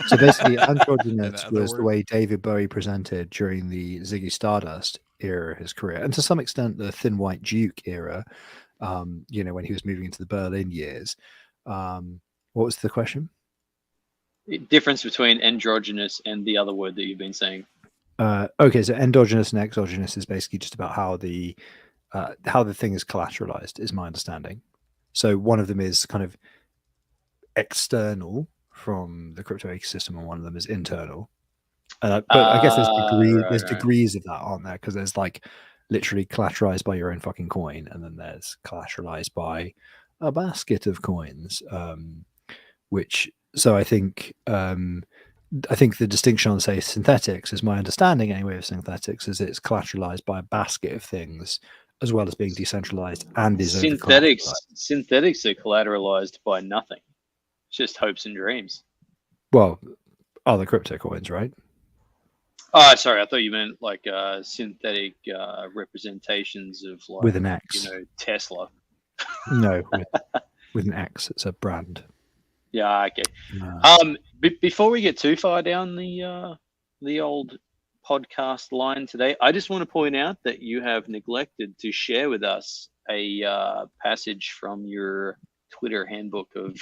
So basically, And androgynous the other was the word? way David Bowie presented during the Ziggy Stardust era of his career, and to some extent the Thin White Duke era. You know, when he was moving into the Berlin years. What was the question? Difference between androgynous and the other word that you've been saying. Okay, so endogenous and exogenous is basically just about how the thing is collateralized, is my understanding. So one of them is kind of external from the crypto ecosystem, and one of them is internal. But I guess there's Right. degrees of that, aren't there? Because there's like literally collateralized by your own fucking coin, and then there's collateralized by a basket of coins. Which so I think the distinction on say synthetics is my understanding anyway of synthetics is it's collateralized by a basket of things as well as being decentralized and is over collateralized. Synthetics are collateralized by nothing. It's just hopes and dreams. Well, other crypto coins, right? Oh, sorry, I thought you meant like synthetic representations of like With an X. Tesla. No, with an X. It's a brand. Yeah, okay. Before we get too far down the old podcast line today, I just want to point out that you have neglected to share with us a passage from your Twitter handbook of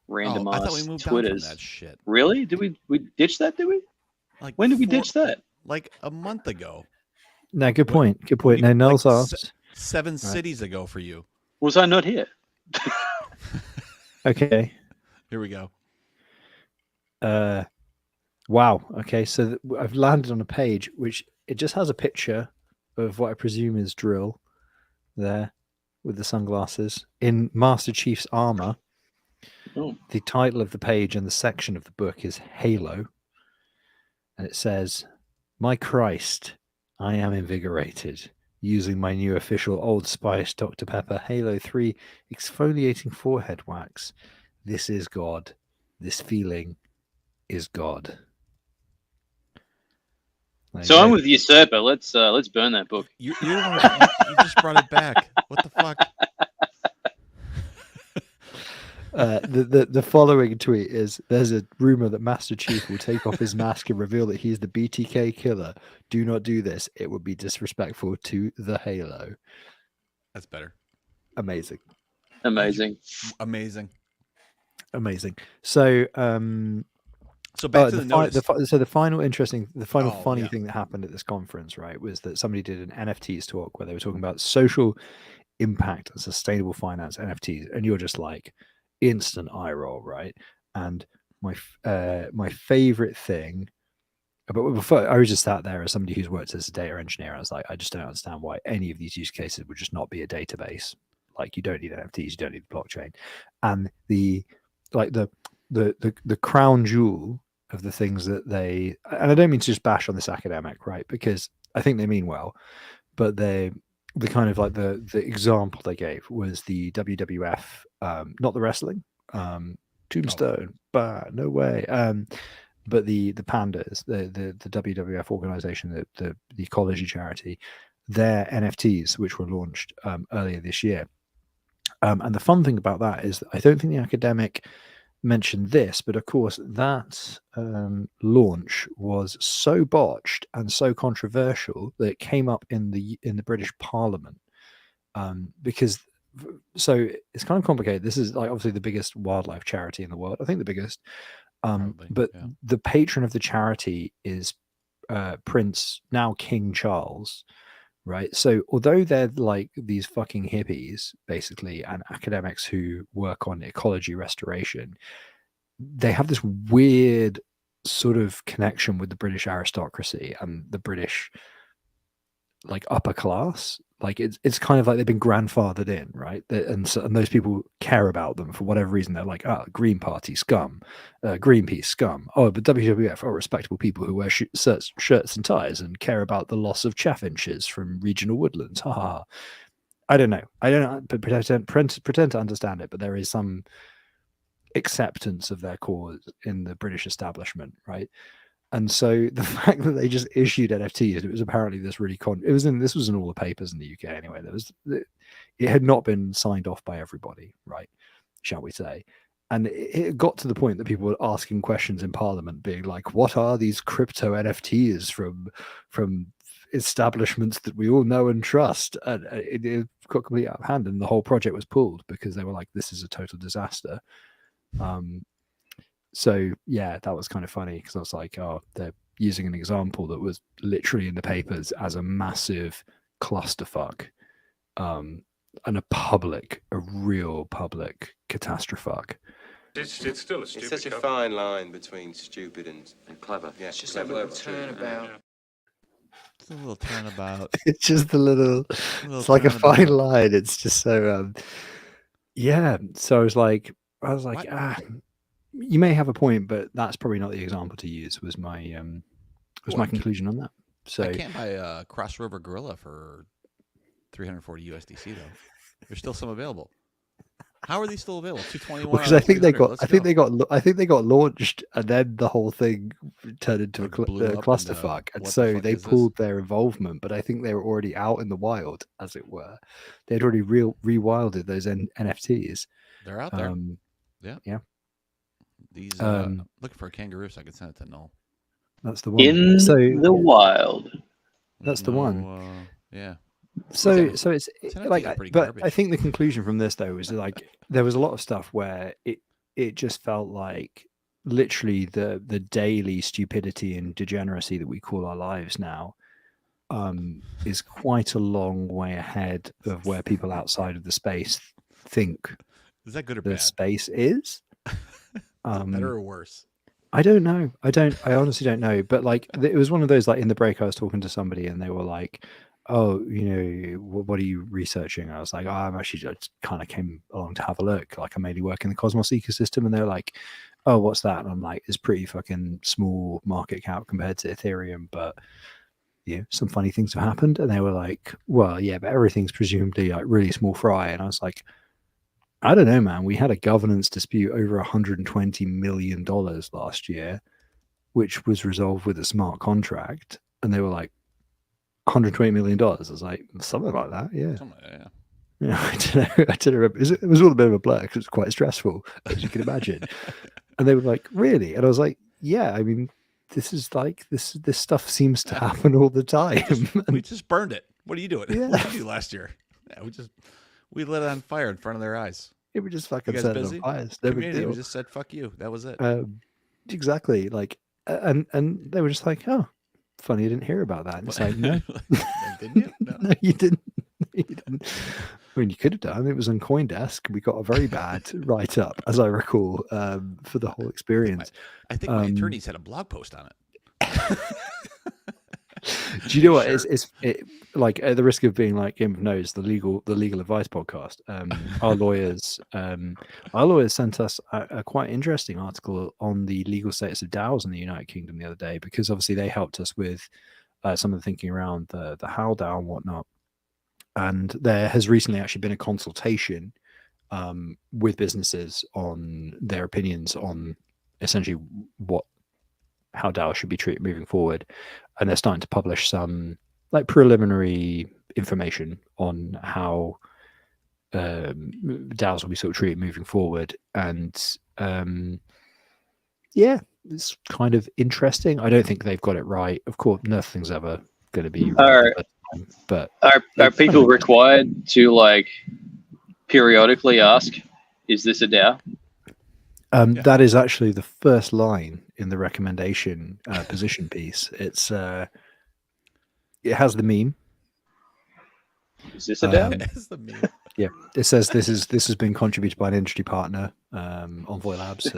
random I thought we ass moved Twitters. on from that shit. Really? Did we ditch that? Did we? Like when did we ditch that? Like a month ago. No, good point. Good point. No, Noel's asked. 7 cities ago for you. Was I not here? Okay. Here we go. Wow. Okay, so I've landed on a page which it just has a picture of what I presume is Drill there with the sunglasses in Master Chief's armor. Oh. The title of the page and the section of the book is Halo. And it says, "My Christ, I am invigorated. Using my new official Old Spice Dr. Pepper Halo 3 exfoliating forehead wax. This is God. This feeling is God." So I'm with Usurper. Let's burn that book. You just brought it back. What the fuck? The following tweet is: "There's a rumor that Master Chief will take off his mask and reveal that he's the BTK killer. Do not do this. It would be disrespectful to the Halo." That's better. Amazing. Amazing. So, so back to the notice. The final funny thing that happened at this conference, right, was that somebody did an NFTs talk where they were talking about social impact and sustainable finance NFTs, and you're just like instant eye roll, right? And my favorite thing, but before I was just sat there as somebody who's worked as a data engineer, I was like, I just don't understand why any of these use cases would just not be a database. Like, you don't need NFTs, you don't need blockchain, and the crown jewel of the things that they, and I don't mean to just bash on this academic, right, because I think they mean well, but the kind of like the example they gave was the WWF, not the wrestling, Tombstone, no way, but the pandas, the WWF organization, the ecology charity, their NFTs, which were launched earlier this year. And the fun thing about that is that I don't think the academic mentioned this, but of course that launch was so botched and so controversial that it came up in the British Parliament, because so it's kind of complicated. This is like obviously the biggest wildlife charity in the world, I think the biggest, but the patron of the charity is Prince, now King Charles. Right. So although they're like these fucking hippies, basically, and academics who work on ecology restoration, they have this weird sort of connection with the British aristocracy and the British like upper class. Like it's kind of like they've been grandfathered in, right? And those people care about them for whatever reason. They're like, oh, Green Party scum, Greenpeace scum. Oh, but WWF are respectable people who wear shirts and ties and care about the loss of chaffinches from regional woodlands. Ha ha. I don't know, but pretend to understand it. But there is some acceptance of their cause in the British establishment, right? And so the fact that they just issued NFTs, it was apparently this really this was in all the papers in the UK anyway. It had not been signed off by everybody, right? Shall we say? And it got to the point that people were asking questions in Parliament, being like, "What are these crypto NFTs from establishments that we all know and trust?" And it got completely out of hand, and the whole project was pulled because they were like, "This is a total disaster." So yeah, that was kind of funny because I was like, "Oh, they're using an example that was literally in the papers as a massive clusterfuck." And a real public catastrophe. It's still a stupid. It's such a fine line between stupid and clever. Yeah, It's just clever, a little clever. turnabout. It's a little turnabout. It's just a little. It's like a fine line. It's just so. Yeah. So I was like, you may have a point, but that's probably not the example to use. Was my my conclusion on that. So I can't buy a Cross River Gorilla for 340 USDC though. There's still some available. How are these still available? 221. because I think they got launched, and then the whole thing turned into a clusterfuck, and so they pulled their involvement. But I think they were already out in the wild, as it were. They'd already rewilded those NFTs. They're out there. Yeah. These looking for a kangaroo, so I could send it to Noel. That's the one. In the wild. That's the one. Yeah. So it's like, pretty but garbage. I think the conclusion from this though is like there was a lot of stuff where it just felt like literally the daily stupidity and degeneracy that we call our lives now is quite a long way ahead of where people outside of the space think Is that good or the bad? space is. Better or worse? I don't know. I honestly don't know. But like, it was one of those, like in the break, I was talking to somebody and they were like, "Oh, what are you researching?" I was like, "Oh, I'm actually just kind of came along to have a look. Like, I mainly work in the Cosmos ecosystem." And they're like, "Oh, what's that?" And I'm like, "It's pretty fucking small market cap compared to Ethereum, but some funny things have happened." And they were like, "Well, yeah, but everything's presumably like really small fry." And I was like, I don't know, man. We had a governance dispute over $120 million last year, which was resolved with a smart contract. And they were like, $120 million. I was like, something like that. Yeah. Yeah, I don't know. It was all a bit of a blur because it was quite stressful, as you can imagine. And they were like, really? And I was like, yeah, I mean, this is like, this stuff seems to happen all the time. We just burned it. What are you doing? Yeah. What did you do last year? Yeah, we lit it on fire in front of their eyes. It was just fucking set on fire. Community just said, "Fuck you." That was it. Exactly. Like, and they were just like, "Oh, funny, you didn't hear about that." And it's like, no, didn't you? No, you didn't. You didn't. I mean, you could have done. It was on CoinDesk. We got a very bad write up, as I recall, for the whole experience. I think my attorneys had a blog post on it. Do you know what? It's like at the risk of being like Game of Nose, the legal advice podcast. Our lawyers sent us a quite interesting article on the legal status of DAOs in the United Kingdom the other day, because obviously they helped us with some of the thinking around the HAL DAO and whatnot. And there has recently actually been a consultation with businesses on their opinions on essentially how DAO should be treated moving forward. And they're starting to publish some like preliminary information on how DAOs will be sort of treated moving forward. And yeah, it's kind of interesting. I don't think they've got it right. Of course, nothing's ever going to be right. But are people required to like periodically ask, "Is this a DAO?" That is actually the first line in the recommendation position piece. It's it has the meme. Is this a DAO? It has the meme. Yeah, it says this has been contributed by an industry partner. Envoy Labs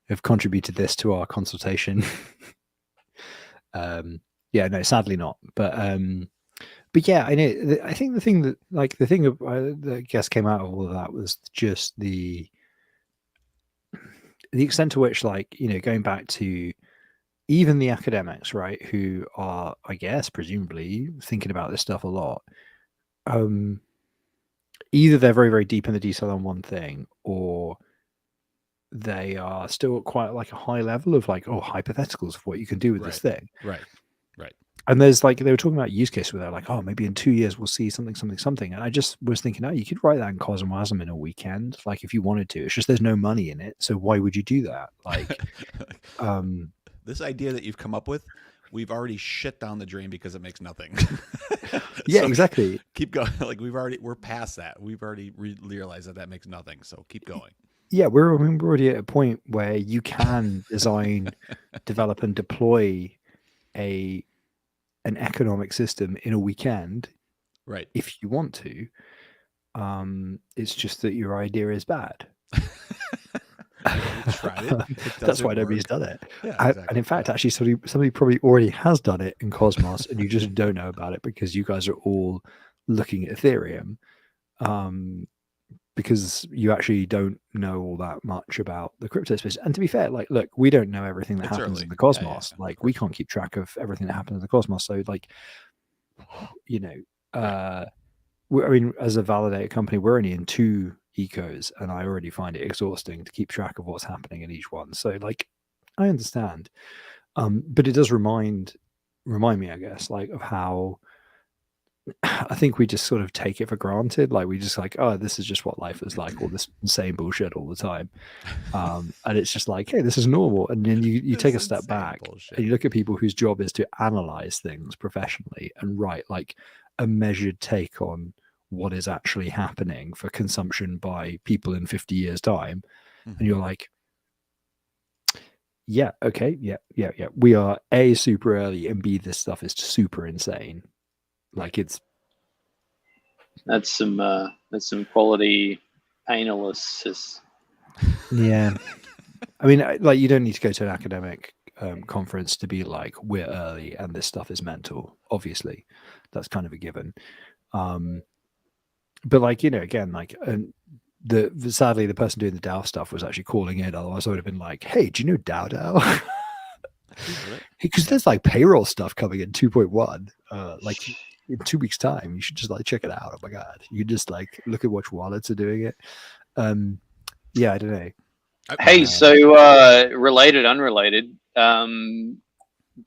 have contributed this to our consultation. Yeah, no, sadly not. But yeah, I know. I think the thing that that I guess came out of all of that was just the extent to which, like, going back to even the academics, right, who are, I guess, presumably thinking about this stuff a lot. Either they're very, very deep in the detail on one thing, or they are still at quite like a high level of like, oh, hypotheticals of what you can do with this thing. Right. And there's like, they were talking about use case where they're like, oh, maybe in 2 years we'll see something. And I just was thinking, oh, you could write that in Cosmwasm in a weekend, like if you wanted to. It's just there's no money in it. So why would you do that? Like, this idea that you've come up with, we've already shit down the drain because it makes nothing. yeah, So exactly. keep going. Like we're past that. We've already realized that makes nothing. So keep going. Yeah, we're already at a point where you can design, develop, and deploy an economic system in a weekend, Right. if you want to. It's just that your idea is bad. Tried it. That's why nobody's done it. Yeah, And in fact, actually, somebody probably already has done it in Cosmos, and you just don't know about it because you guys are all looking at Ethereum. Because you actually don't know all that much about the crypto space. And to be fair, like, look, we don't know everything that happens early. in the Cosmos. Yeah, like, we can't keep track of everything that happens in the Cosmos. So, like, you know, I mean, as a validator company, we're only in 2 ecos, and I already find it exhausting to keep track of what's happening in each one. So, like, I understand, but it does remind me, I guess, like, of how I think we just sort of take it for granted. Like, we just like, oh, this is just what life is like, all this insane bullshit all the time. And it's just like, hey, this is normal. And then you take a step back and you look at people whose job is to analyze things professionally and write like a measured take on what is actually happening for consumption by people in 50 years' time. And you're like, yeah, okay, yeah. We are A, super early, and B, this stuff is super insane. Like, That's some quality analysis. Yeah. I mean, like, you don't need to go to an academic conference to be like, we're early and this stuff is mental. Obviously, that's kind of a given. But like, you know, again, like, sadly, the person doing the DAO stuff was actually calling in. Otherwise, I would have been like, hey, do you know DAO? Because there's like payroll stuff coming in 2.1. Like, in 2 weeks' time, you should just like check it out. Oh my god, you just like look at which wallets are doing it. Yeah, I don't know. Hey, so related, unrelated. DAO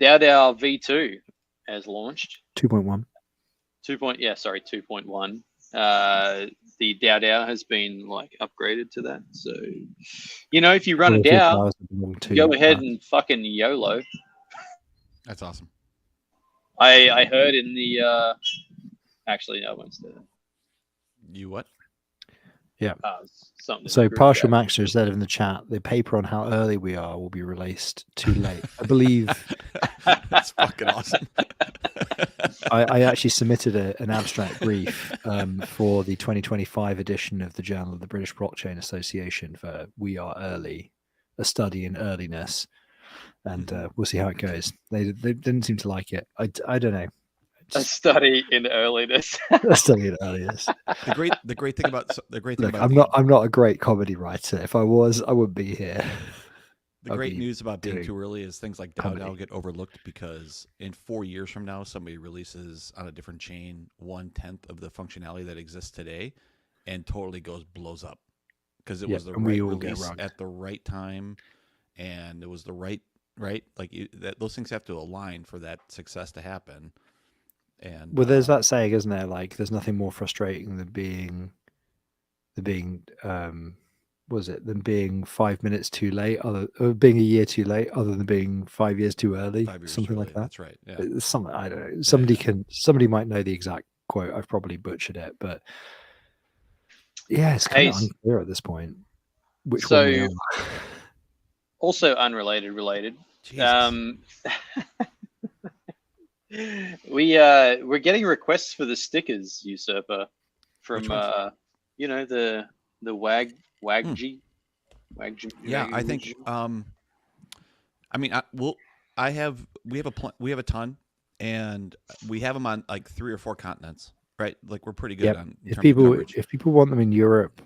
V2 has launched. 2.1. 2.1. The DAO has been like upgraded to that. So, you know, if you run a DAO, go ahead and fucking YOLO. That's awesome. I heard in the actually no, I won't say that. You what? Yeah. Something. So Partial Maxter said in the chat, the paper on how early we are will be released too late. I believe. That's fucking awesome. I actually submitted an abstract brief for the 2025 edition of the Journal of the British Blockchain Association for We Are Early, a study in earliness. And we'll see how it goes. They didn't seem to like it. I don't know. A study in earliness. A study in earliness. The great thing about Look, I'm not a great comedy writer. If I was, I wouldn't be here. The great news about being too early is things like DAO get overlooked because in 4 years from now, somebody releases on a different chain 1/10 of the functionality that exists today, and totally blows up because it was the right release at the right time, and it was the right like those things have to align for that success to happen. And well, there's that saying, isn't there? Like, there's nothing more frustrating than being than being 5 minutes too late, or being a year too late, other than being 5 years too early, something like that. That's right. Yeah. Something, I don't know. Somebody might know the exact quote. I've probably butchered it, but yeah, it's kind of unclear at this point which one we are. Also related. We're getting requests for the stickers, Usurper, from you know, the WAGG. Yeah, I think. I mean, we have a ton, and we have them on like 3 or 4 continents, right? Like, we're pretty good on. If people want them in Europe,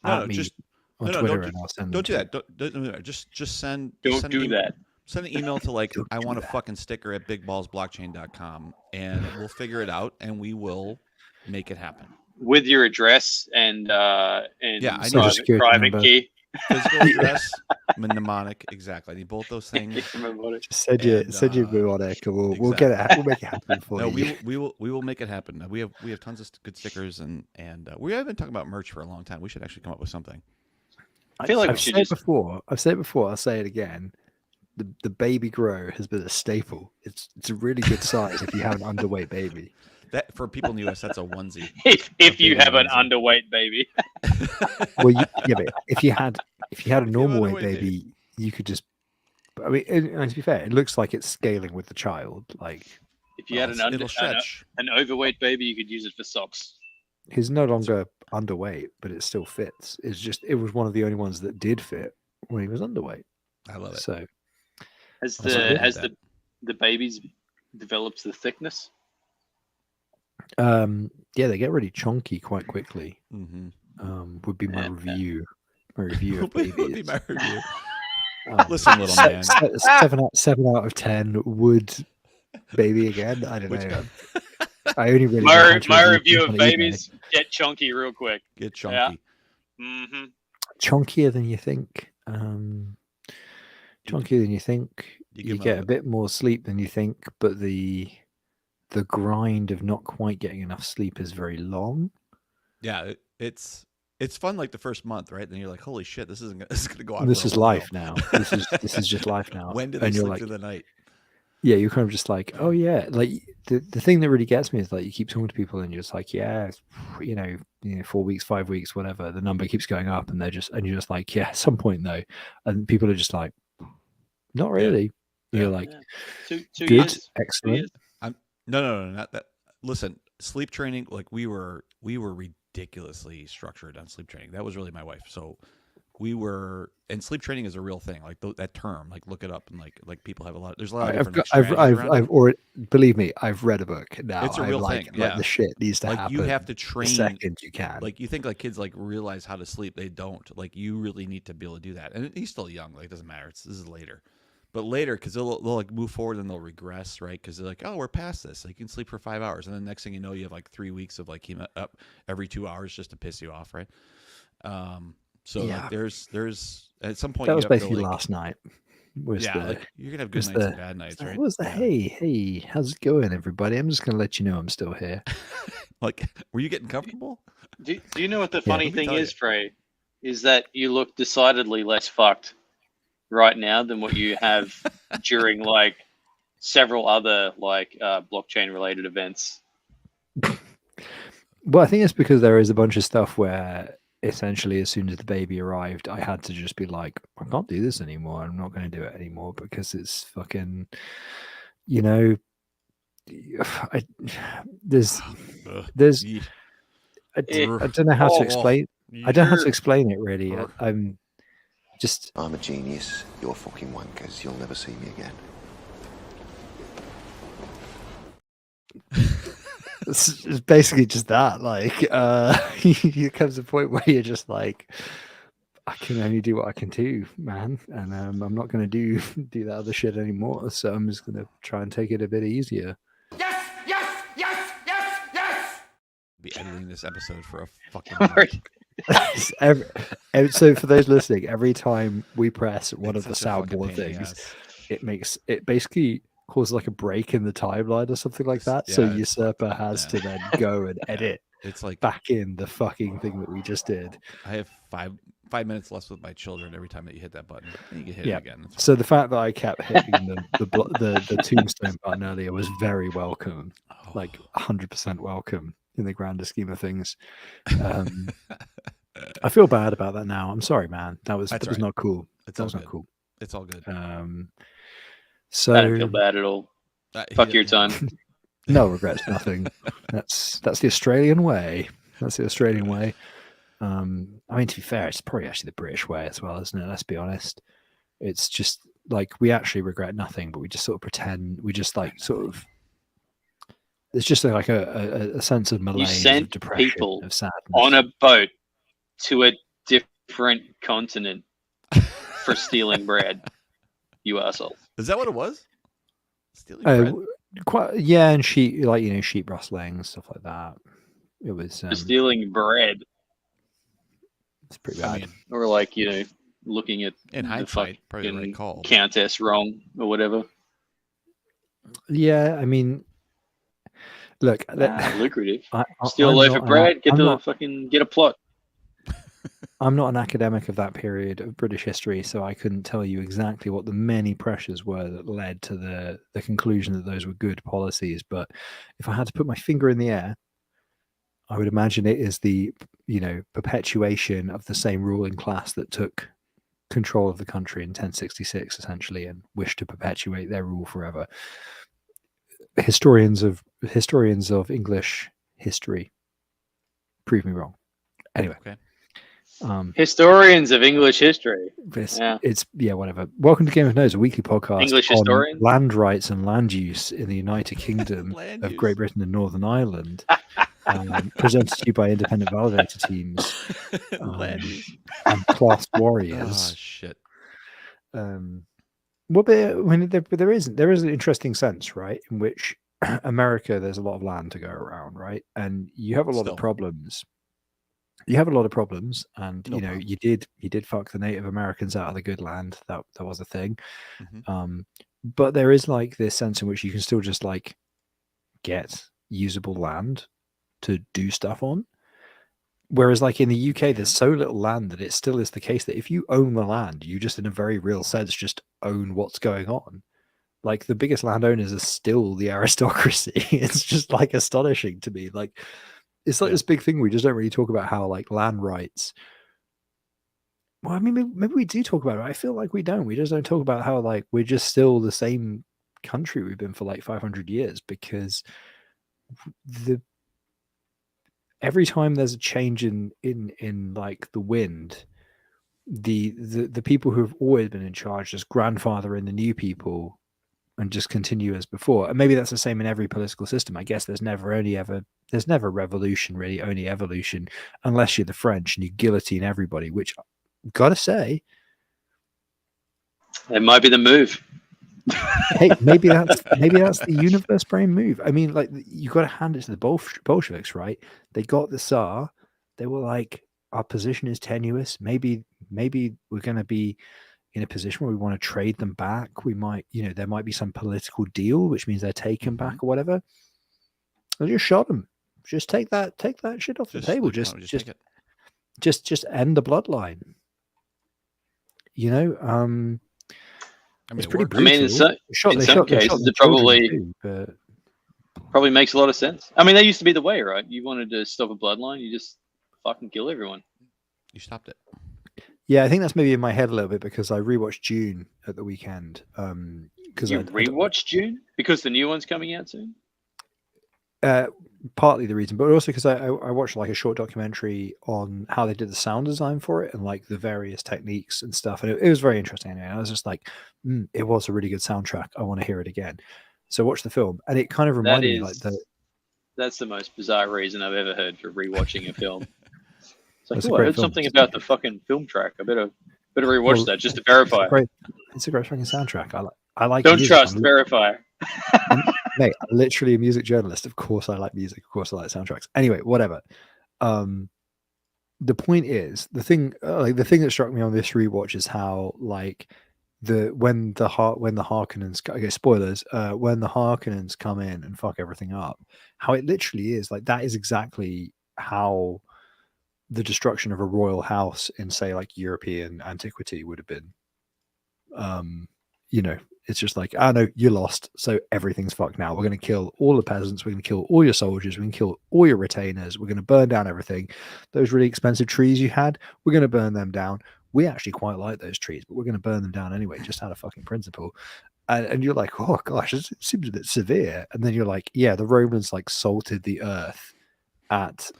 at me on Twitter, and I'll send them. Don't do that. Don't just send. Don't do that. Send an email to like, I want a fucking sticker at bigballsblockchain.com, and we'll figure it out, and we will make it happen with your address and I need private key. physical redress, mnemonic. Exactly. I need both those things. Just send your And, mnemonic, and we'll get it. We'll make it happen for No, you. we will make it happen. We have tons of good stickers, and we have been talking about merch for a long time. We should actually come up with something. I feel like I've we should said just. before. I've said it before. I'll say it again. The baby grow has been a staple. It's a really good size if you have an underweight baby. That for people in the US, that's a onesie. If you baby have an onesie. underweight baby, Well, yeah, but if you had a normal weight underweight baby, you could just. I mean, and to be fair, it looks like it's scaling with the child. Like if you had it'll stretch. an overweight baby, you could use it for socks. he's no longer underweight, but it still fits. It's just it was one of the only ones that did fit when he was underweight. I love it. So Has That's what I did the babies develops the thickness? yeah, they get really chunky quite quickly. Mm-hmm. Would be my review. My review of Would be babies. my review. Um, Listen, little man. 7 out of 10 would baby again. I don't Which- know. I only really know My how to my review review things of on eBay. babies get chunky real quick. Get chunky. Mm-hmm. Chunkier than you think. Chunkier than you think. You You give get a- a bit more sleep than you think, but the grind of not quite getting enough sleep is very long. Yeah, it's fun like the first month, right? Then you're like, holy shit, this is gonna go on. This for a is while. life now. This is just life now. When do they and you're sleep like, through the night? yeah, you're kind of just like, oh yeah, like the thing that really gets me is like you keep talking to people and you're just like, yeah, it's, 4 weeks, 5 weeks, whatever. The number keeps going up, and you're just like, yeah, at some point though, and people are just like, not really. You're like, Two good, years. excellent. No, not that. Listen, sleep training, like we were ridiculously structured on sleep training. That was really my wife. So we were, and sleep training is a real thing. Like that term, like look it up, and like people have a lot. There's a lot of different. I've already, believe me, I've read a book now. It's a real like, thing, yeah. the shit needs to like happen. you have to the train. second you can. Like you think like kids like realize how to sleep, they don't. Like you really need to be able to do that. And he's still young. Like it doesn't matter. This is later. But later, because they'll like move forward and they'll regress, right? Because they're like, oh, we're past this. Like, you can sleep for 5 hours, and then next thing you know, you have like 3 weeks of like him up every 2 hours just to piss you off, right? So Yeah. like, there's at some point that you was have to, basically like, last night. Was yeah, the, like you're gonna have good was nights the- and bad nights, right? What was the Yeah. hey, how's it going, everybody? I'm just gonna let you know I'm still here. Like, were you getting comfortable? Do you know what the Yeah, funny let me thing tell is, Frey? Is that you look decidedly less fucked right now than what you have during like several other like blockchain related events. Well, I think it's because there is a bunch of stuff where essentially as soon as the baby arrived, I had to just be like, I can't do this anymore. I'm not going to do it anymore because it's fucking, there's Ugh. I don't know how to explain. I don't know how to explain it really. I'm just I'm a genius. You're fucking wankers. You'll never see me again. it's basically just that. Like, it comes a point where you're just like, I can only do what I can do, man, and I'm not going to do that other shit anymore. So I'm just going to try and take it a bit easier. Be editing this episode for a fucking Sorry. month. So for those listening, every time we press one It's of the such a fucking soundboard pain in the things, ass. it basically causes like a break in the timeline or something like that. So Yeah, it's Usurper has to then go and edit It's like back in the fucking thing that we just did. I have 5 minutes less with my children every time that you hit that button. And you can hit Yeah. it again. It's So the fact that I kept hitting the tombstone button earlier was very welcome, fine. like 100% welcome in the grander scheme of things. I feel bad about that now. I'm sorry, man. That was That's not cool. it's That all was not good. cool. It's all good. So I don't feel bad at all. Fuck your time. no regrets, nothing. That's the Australian way. That's the Australian way. I mean, to be fair, it's probably actually the British way as well, isn't it? Let's be honest. It's just like we actually regret nothing, but we just sort of pretend. We just like sort of. There's just like a sense of malaise, of sent depression, people of sadness. On a boat to a different continent for stealing bread. You asshole. Is that what it was? Stealing bread? Quite, yeah, and sheep, like sheep rustling and stuff like that. It was For stealing bread. it's pretty I bad. mean, Or like, looking at In the hindsight, probably the right fucking call. countess wrong or whatever. Yeah, I mean, look, Lucrative. I, Steal a I'm loaf not of an, bread, I'm not get a plot. I'm not an academic of that period of British history, so I couldn't tell you exactly what the many pressures were that led to the conclusion that those were good policies. But if I had to put my finger in the air, I would imagine it is the perpetuation of the same ruling class that took control of the country in 1066, essentially, and wished to perpetuate their rule forever. Historians of English history prove me wrong. Anyway. Okay. Historians of English history. It's whatever. Welcome to Game of Nodes, a weekly podcast English on historians? land rights and land use in the United Kingdom Land of use. Great Britain and Northern Ireland, presented to you by independent validator teams Land use. and class Oh warriors. shit. Well, there is an interesting sense, right, in which America, there's a lot of land to go around, right, and you have a lot Still. of problems. You have a lot of problems, and No problem. you did fuck the Native Americans out of the good land. That was a thing. Mhm. But there is like this sense in which you can still just like get usable land to do stuff on. Whereas like in the UK, there's so little land that it still is the case that if you own the land, you just in a very real sense just own what's going on. Like the biggest landowners are still the aristocracy. It's just like astonishing to me. Like it's like this big thing we just don't really talk about how like land rights. Well, I mean, maybe we do talk about it. I feel like we don't. We just don't talk about how like we're just still the same country we've been for like 500 years because every time there's a change in like the wind, the people who have always been in charge just grandfather in the new people and just continue as before. And maybe that's the same in every political system. I guess there's never revolution, really, only evolution, unless you're the French and you guillotine everybody, which gotta say, It might be the move. hey, maybe that's the universe brain move. I mean, like you got to hand it to the Bolsheviks, right? They got the Tsar. They were like, our position is tenuous. Maybe we're going to be in a position where we want to trade them back. We might, there might be some political deal, which means they're taken back or whatever. They just shot them. Just take that shit off the table. Like, Just take it. just end the bloodline. I mean, it's it pretty works. brutal. I mean, in some cases, it probably makes a lot of sense. I mean, that used to be the way, right? You wanted to stop a bloodline, you just fucking kill everyone. You stopped it. Yeah, I think that's maybe in my head a little bit because I rewatched June at the weekend. Because you rewatched June because the new one's coming out soon. Partly the reason, but also because I watched like a short documentary on how they did the sound design for it and like the various techniques and stuff, and it was very interesting. Anyway, I was just like, it was a really good soundtrack. I want to hear it again. So watch the film, and it kind of reminded me like that's the most bizarre reason I've ever heard for rewatching a film. It's like, It's a I great heard film. something about the fucking film track. I better rewatch that just to verify. It's a great fucking soundtrack. I like. Don't music. trust, verify. Mate, I'm literally a music journalist. Of course, I like music. Of course, I like soundtracks. Anyway, whatever. The point is, the thing that struck me on this rewatch is how like when the Harkonnens, okay, spoilers, when the Harkonnens come in and fuck everything up, how it literally is like that is exactly how the destruction of a royal house in say like European antiquity would have been. It's just like, no, you lost, so everything's fucked now. We're going to kill all the peasants. We're going to kill all your soldiers. We're going to kill all your retainers. We're going to burn down everything. Those really expensive trees you had, we're going to burn them down. We actually quite like those trees, but we're going to burn them down anyway, just out of fucking principle. And you're like, oh gosh, it seems a bit severe. And then you're like, yeah, the Romans like salted the earth at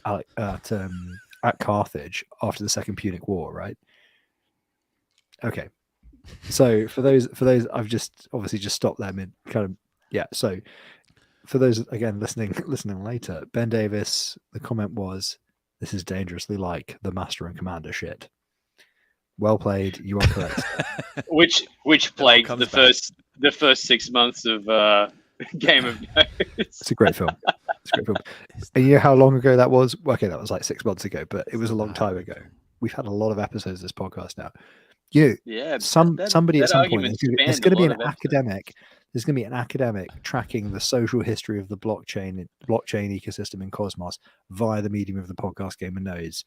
Carthage after the Second Punic War, right? Okay. So for those I've just obviously just stopped them in kind of so for those again listening later, Ben Davis, the comment was, this is dangerously like the Master and Commander shit. Well played, you are correct. which plagued the first 6 months of Game of Nodes. It's a great film. And you know how long ago that was? Okay, that was like 6 months ago, but it was a long time ago. We've had a lot of episodes of this podcast now. You Yeah, somebody at that some point argument there's spanned going a to be lot an of episodes. academic. There's going to be an academic tracking the social history of the blockchain ecosystem in Cosmos via the medium of the podcast Game of Nodes.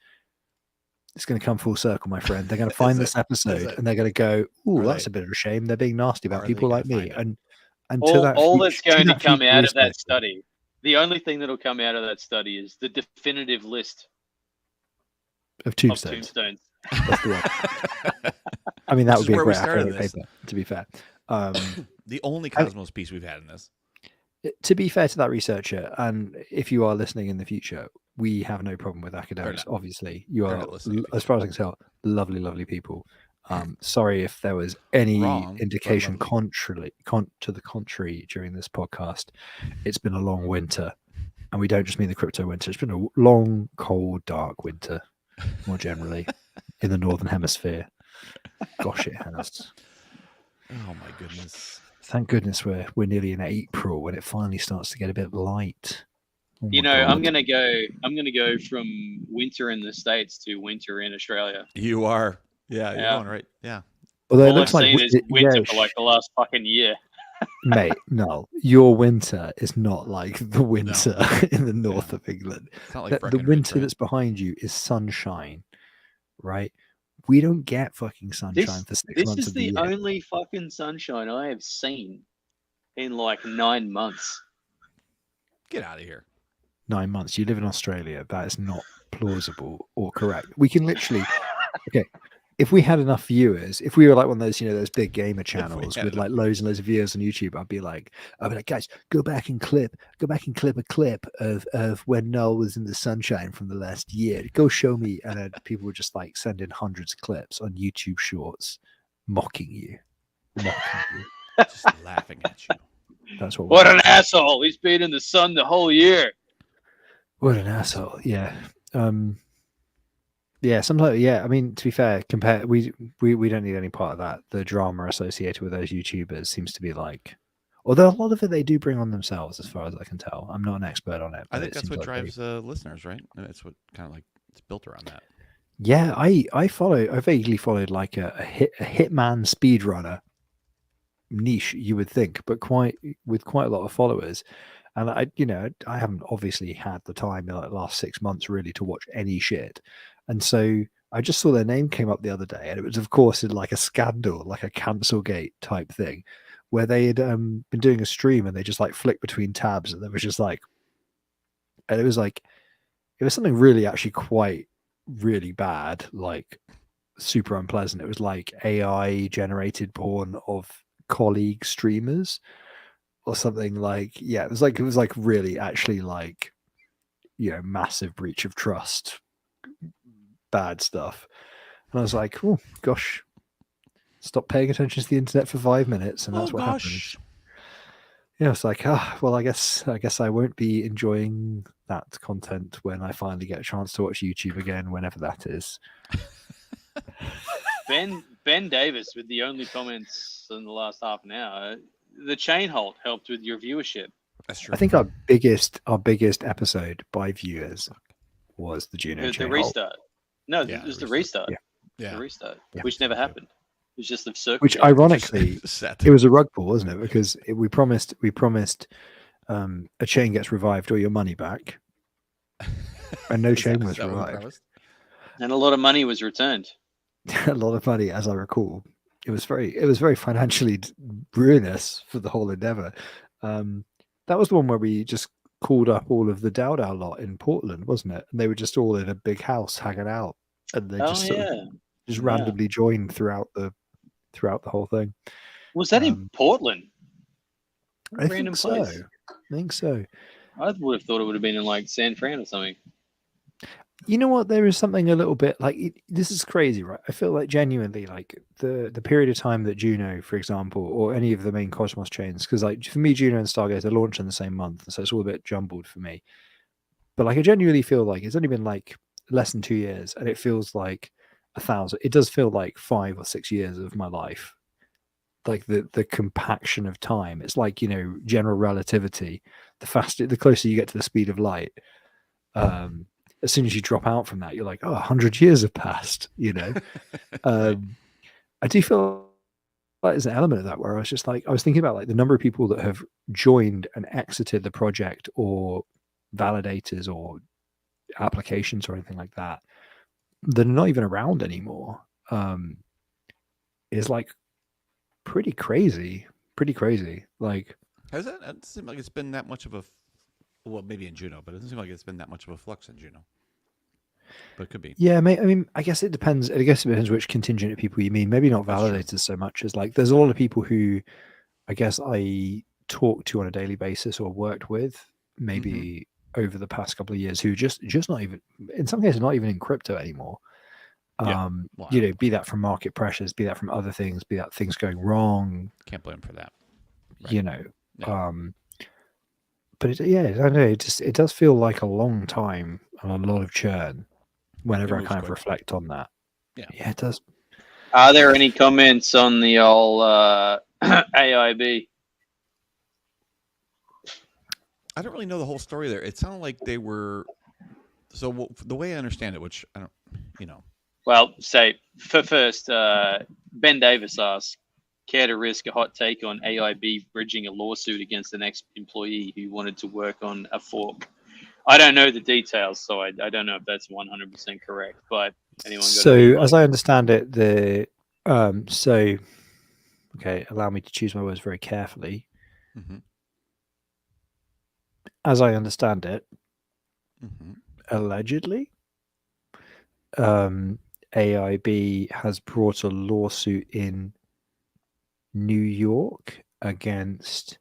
It's going to come full circle, my friend. They're going to find this episode and they're going to go, "Oh, that's a bit of a shame. They're being nasty about Are they people like gonna me." find And to that All that's going to come future out of that researcher- study, the only thing that'll come out of that study is the definitive list of of tombstones. tombstones. That's the one. I mean, that would Which is be a where we great started academic this. paper. To be fair, The only Cosmos piece we've had in this. to be fair to that researcher, and if you are listening in the future, we have no problem with academics. not. Obviously, you They're are, not listening in the as far as I can tell, lovely people. Sorry if there was any Wrong, but indication lovely. to the contrary during this podcast. It's been a long winter, and we don't just mean the crypto winter. It's been a long, cold, dark winter, more generally, in the northern hemisphere. Gosh, it has. Oh my goodness. Thank goodness we're nearly in April when it finally starts to get a bit of light. Oh You my know, I'm God. gonna go from winter in the States to winter in Australia. You are. Yeah, you're Yeah. going right. Yeah. Although it All I've looks like seen is winter yeah, for like the last fucking year. mate, no, your winter is not like the winter in the north of England. It's not like The Breckenridge, winter right? that's behind you is sunshine, right? We don't get fucking sunshine for 6 This months is of the the year. only fucking sunshine I have seen in like 9 months. Get out of here. 9 months. You live in Australia. That is not plausible or correct. We can literally, okay, if we had enough viewers, if we were like one of those, those big gamer channels had with enough like loads and loads of viewers on YouTube, I'd be like, guys, go back and clip a clip of when Noel was in the sunshine from the last year. Go show me. And then people would just like send in hundreds of clips on YouTube Shorts, mocking you. Just laughing at you. That's what. What an asshole! He's been in the sun the whole year. What an asshole! Yeah, yeah. Sometimes, yeah. I mean, to be fair, we don't need any part of that. The drama associated with those YouTubers seems to be like, although a lot of it they do bring on themselves, as far as I can tell. I'm not an expert on it. I but think it that's seems what like drives listeners, right? And it's what kind of like it's built around that. Yeah, I vaguely followed like a hitman speedrunner niche, you would think, but with quite a lot of followers. And I haven't obviously had the time in like the last 6 months really to watch any shit. And so I just saw their name came up the other day, and it was of course in like a scandal, like a Cancelgate type thing, where they had been doing a stream and they just like flicked between tabs, and there was just like, and it was something really actually quite really bad, like super unpleasant. It was like AI generated porn of colleague streamers or something. Like, yeah, it was like really actually like, massive breach of trust, bad stuff. And I was like, oh gosh, stop paying attention to the internet for 5 minutes, and that's what happens. Yeah, it's like, well, I guess I won't be enjoying that content when I finally get a chance to watch YouTube again, whenever that is. Ben Davis with the only comments in the last half an hour. The chain halt helped with your viewership. That's true. I think our biggest episode by viewers was the Juno The chain restart. No, Yeah, it was the the restart. Yeah. The restart, Yeah. which never happened. It was just the circle. Which game. ironically, Set. it was a rug pull, wasn't it? Because we promised a chain gets revived or your money back, and no chain was revived. And a lot of money was returned. A lot of money, as I recall. It was very financially ruinous for the whole endeavor. That was the one where we just called up all of the Dowdow lot in Portland, wasn't it? And they were just all in a big house hanging out, and they just just randomly joined throughout the whole thing. Was that in Portland? I Random think so. place. I think so. I would have thought it would have been in like San Fran or something. You know what? There is something a little bit like this is crazy, right? I feel like genuinely, like the period of time that Juno, for example, or any of the main Cosmos chains, because like for me, Juno and Stargazer launched in the same month, so it's all a bit jumbled for me. But like I genuinely feel like it's only been like less than 2 years, and it feels like 1,000. It does feel like 5 or 6 years of my life. Like the compaction of time. It's like, general relativity. The closer you get to the speed of light, as soon as you drop out from that, you're like, 100 years have passed, I I do feel like there's an element of that where I was just like, I was thinking about like the number of people that have joined and exited the project, or validators or applications or anything like that are not even around anymore. Is like pretty crazy. Like, Has that? It doesn't seem like it's been that much of a. Well, maybe in Juno, but it doesn't seem like it's been that much of a flux in Juno. But it could be. yeah, I mean, I guess it depends. I guess it depends which contingent of people you mean. Maybe not That's true. validators so much as like there's a lot of people who I guess I talk to on a daily basis or worked with maybe over the past couple of years who just not even, in some cases, not even in crypto anymore. Yeah. Well, You know, be that from market pressures, be that from other things, be that things going wrong. Can't blame him for that. Right. You know, Yeah. but I don't know. It does feel like a long time and a lot of churn. Whenever I moves kind of quick. reflect on that, Yeah, it does. Are there any comments on the old AIB? I don't really know the whole story there. It sounded like they were. So the way I understand it, which I don't, Well, say first, Ben Davis asked, care to risk a hot take on AIB bridging a lawsuit against an ex-employee who wanted to work on a fork? I don't know the details, so I don't know if that's 100% correct. But anyone got So, any, as I understand it, okay, allow me to choose my words very carefully. Mhm. As I understand it, Mhm. allegedly, AIB has brought a lawsuit in New York against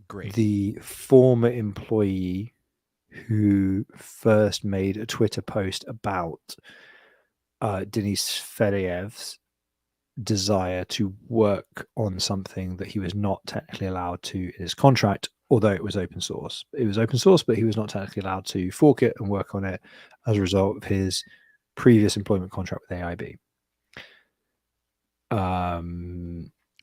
Great. the former employee who first made a Twitter post about Denis Feriev's desire to work on something that he was not technically allowed to in his contract, although it was open source. It was open source, but he was not technically allowed to fork it and work on it as a result of his previous employment contract with AIB.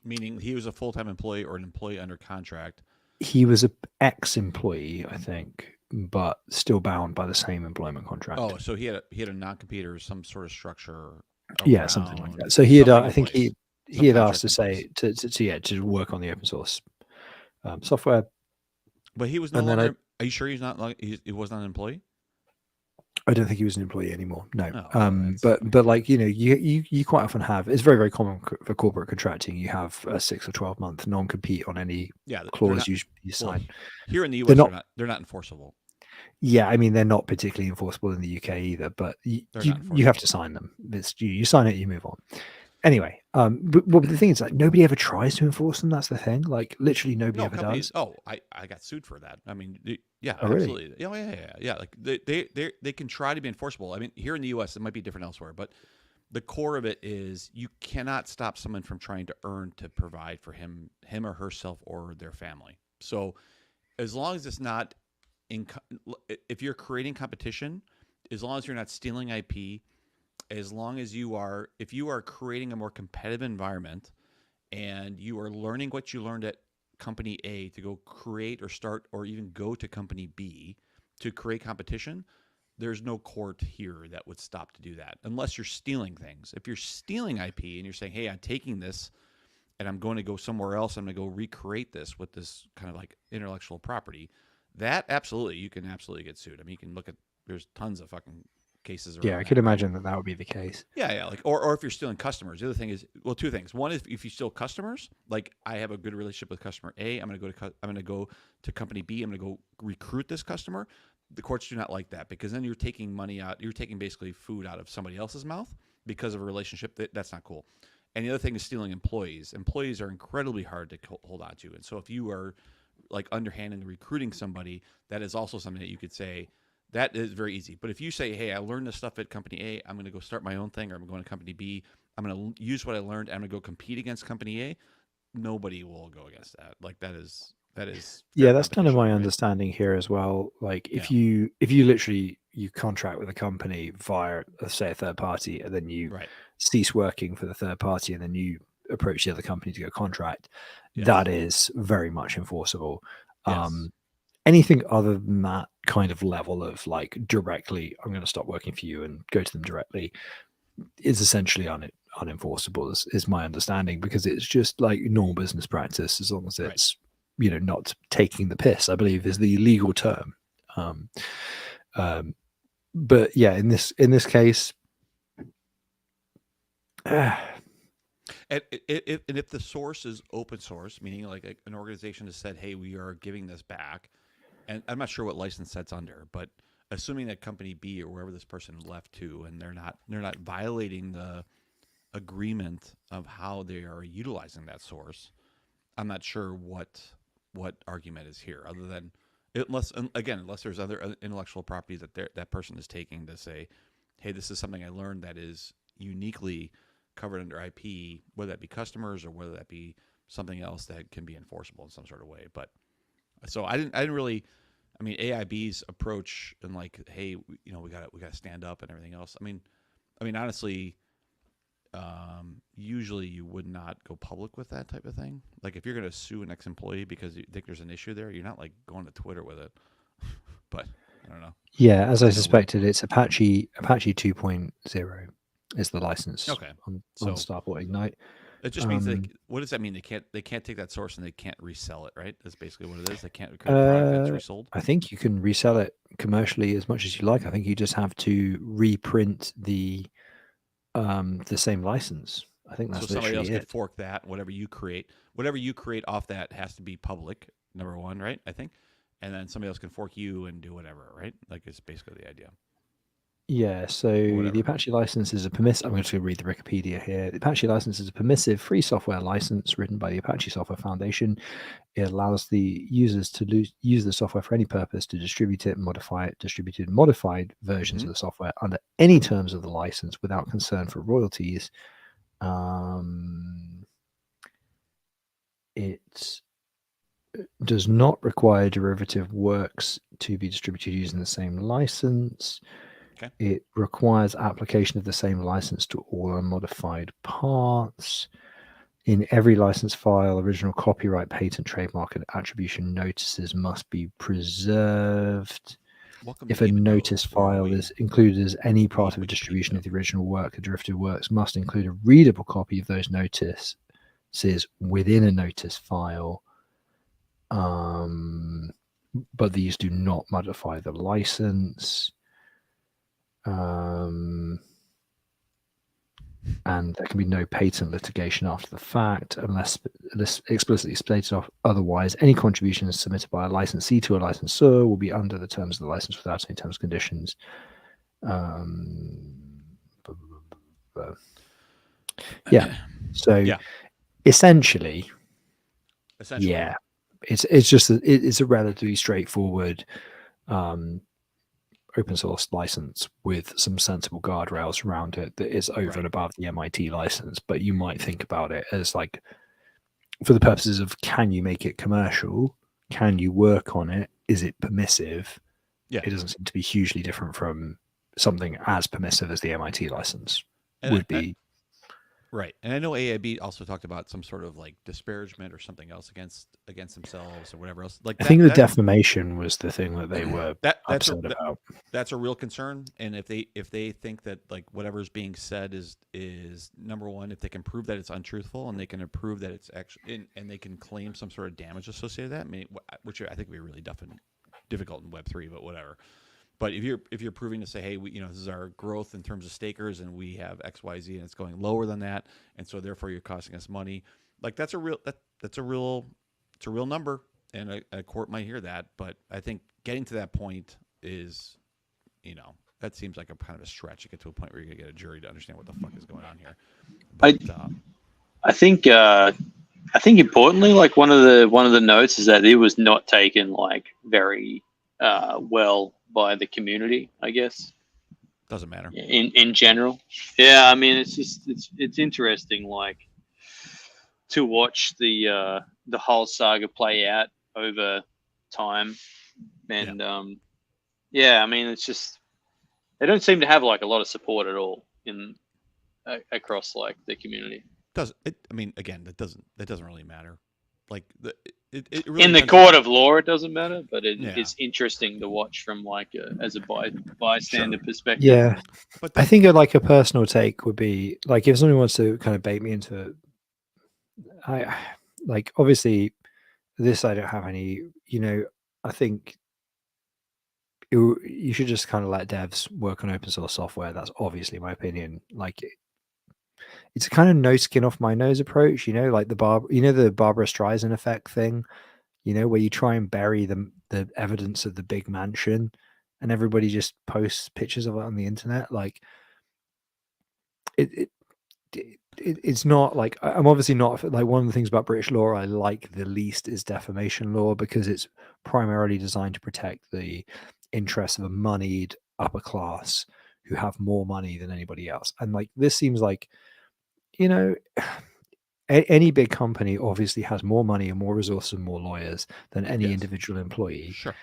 Meaning he was a full-time employee or an employee under contract. He was an ex-employee, I think, but still bound by the same employment contract. Oh, so he had a non-compete or some sort of structure. Yeah, something like that. So he had, I think he had asked to say to work on the open source software. But he was no longer. Are you sure he's not? He was not an employee. I don't think he was an employee anymore. No. Oh, but like, you know, you quite often have, it's very, very common for corporate contracting. You have a 6 or 12 month non-compete on any clause you sign. Here in the US, they're not enforceable. Yeah, I mean, they're not particularly enforceable in the UK either, but you have to sign them. You sign it, you move on. Anyway, but the thing is, like, nobody ever tries to enforce them. That's the thing. Like, literally nobody ever does. Oh, I got sued for that. I mean, yeah, oh, absolutely. Really? Yeah. Like they can try to be enforceable. I mean, here in the U.S., it might be different elsewhere, but the core of it is you cannot stop someone from trying to earn to provide for him or herself or their family. So as long as it's not if you're creating competition, as long as you're not stealing IP, as long as if you are creating a more competitive environment and you are learning what you learned at company A to go create or start or even go to company B to create competition, there's no court here that would stop to do that unless you're stealing things. If you're stealing IP and you're saying, hey, I'm taking this and I'm going to go somewhere else, I'm going to go recreate this with this kind of like intellectual property, that absolutely, you can absolutely get sued. I mean, you can look at, there's tons of fucking cases. Yeah, I could imagine that would be the case. Yeah, like or if you're stealing customers. The other thing is, well, two things. One is if you steal customers, like I have a good relationship with customer A, I'm going to go to company B, I'm going to go recruit this customer. The courts do not like that because then you're taking money out. You're taking basically food out of somebody else's mouth because of a relationship. That's not cool. And the other thing is stealing employees. Employees are incredibly hard to hold on to. And so if you are like underhanding recruiting somebody, that is also something that you could say. That is very easy. But if you say, hey, I learned this stuff at company A, I'm going to go start my own thing, or I'm going to company B, I'm going to use what I learned, I'm going to go compete against company A, nobody will go against that. Like that is yeah, that's kind of my understanding here as well. Like if you literally you contract with a company via, say, a third party, and then you cease working for the third party, and then you approach the other company to go contract, that is very much enforceable. Yes. Anything other than that kind of level of like directly, I'm going to stop working for you and go to them directly, is essentially unenforceable is my understanding, because it's just like normal business practice, as long as Right. it's not taking the piss, I believe is the legal term. But yeah, in this case, And if the source is open source, meaning like an organization has said, "Hey, we are giving this back," and I'm not sure what license that's under, but assuming that company B or wherever this person left to, and they're not violating the agreement of how they are utilizing that source, I'm not sure what argument is here, other than unless there's other intellectual property that that person is taking to say, "Hey, this is something I learned that is uniquely covered under IP," whether that be customers or whether that be something else that can be enforceable in some sort of way. But so I didn't really. I mean, AIB's approach and like, "Hey, we got to stand up" and everything else. I mean, honestly, usually you would not go public with that type of thing. Like if you're going to sue an ex-employee because you think there's an issue there, you're not like going to Twitter with it. But I don't know. yeah, as I know, suspected, it's Apache 2.0 is the license Okay. on So Starport Ignite. it just means what does that mean? They can't take that source and they can't resell it, right? That's basically what it is. They can't create a product that's resold. I think you can resell it commercially as much as you like. I think you just have to reprint the same license. I think that's So somebody else literally could it. fork that. Whatever you create off that has to be public. Number one, right? I think, and then somebody else can fork you and do whatever, right? Like it's basically the idea. Yeah, so Whatever. the Apache license is a permissive. I'm just going to read the Wikipedia here. The Apache license is a permissive free software license written by the Apache Software Foundation. It allows the users to use the software for any purpose, to distribute it, modify it, distributed and modified versions of the software under any terms of the license without concern for royalties. It does not require derivative works to be distributed using the same license. Okay. It requires application of the same license to all unmodified parts. In every license file, original copyright, patent, trademark, and attribution notices must be preserved. Welcome If to a Game of Node, notice where file we is included as any part of a Wikipedia. distribution of the original work, the derivative works must include a readable copy of those notices within a notice file. But these do not modify the license. And there can be no patent litigation after the fact unless explicitly stated otherwise. Any contributions submitted by a licensee to a licensor will be under the terms of the license without any terms and conditions. Yeah. So Yeah. essentially, essentially, it's just it's a relatively straightforward open source license with some sensible guardrails around it that is over and above the MIT license. But you might think about it as like, for the purposes of, can you make it commercial? Can you work on it? Is it permissive? Yeah. It doesn't seem to be hugely different from something as permissive as the MIT license would be. Right. And I know AIB also talked about some sort of like disparagement or something else against themselves or whatever else. Like I think the defamation was the thing that they were upset about. That's a real concern. And if they think that like whatever's being said is number one, if they can prove that it's untruthful and they can prove that it's actually and they can claim some sort of damage associated with that, I mean, which I think would be really difficult in Web3, but whatever. But if you're proving to say, hey, this is our growth in terms of stakers, and we have X, Y, Z, and it's going lower than that, and so therefore you're costing us money, like that's a real number, and a court might hear that. But I think getting to that point is, that seems like a kind of a stretch to get to a point where you're gonna get a jury to understand what the fuck is going on here. But I think importantly, like one of the notes is that it was not taken like very well by the community, I guess. Doesn't matter. In general. Yeah, I mean it's interesting like to watch the whole saga play out over time. And I mean it's just they don't seem to have like a lot of support at all across like the community. I mean, again, that doesn't really matter. like it really In the depends court of law, it doesn't matter, but Yeah. it's interesting to watch from like as a bystander perspective. Yeah, But I then, think like a personal take would be like if somebody wants to kind of bait me into, I like obviously this I don't have any. I think you should just kind of let devs work on open source software. That's obviously my opinion. Like it's a kind of no skin off my nose approach. Like the Barbara Streisand effect thing. Where you try and bury the evidence of the big mansion, and everybody just posts pictures of it on the internet. Like it's not like I'm obviously not like one of the things about British law I like the least is defamation law because it's primarily designed to protect the interests of a moneyed upper class who have more money than anybody else. And like this seems like any big company obviously has more money and more resources and more lawyers than any Yes. individual employee. sure.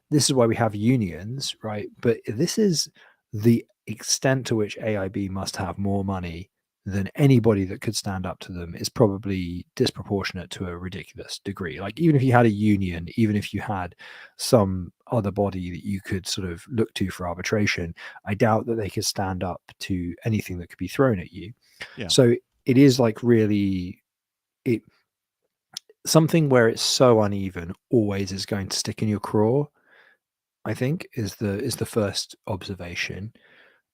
This is why we have unions, right? But this is the extent to which AIB must have more money than anybody that could stand up to them is probably disproportionate to a ridiculous degree. Like even if you had a union, even if you had some other body that you could sort of look to for arbitration, I doubt that they could stand up to anything that could be thrown at you. Yeah. So it is like really something where it's so uneven always is going to stick in your craw. I think is the first observation.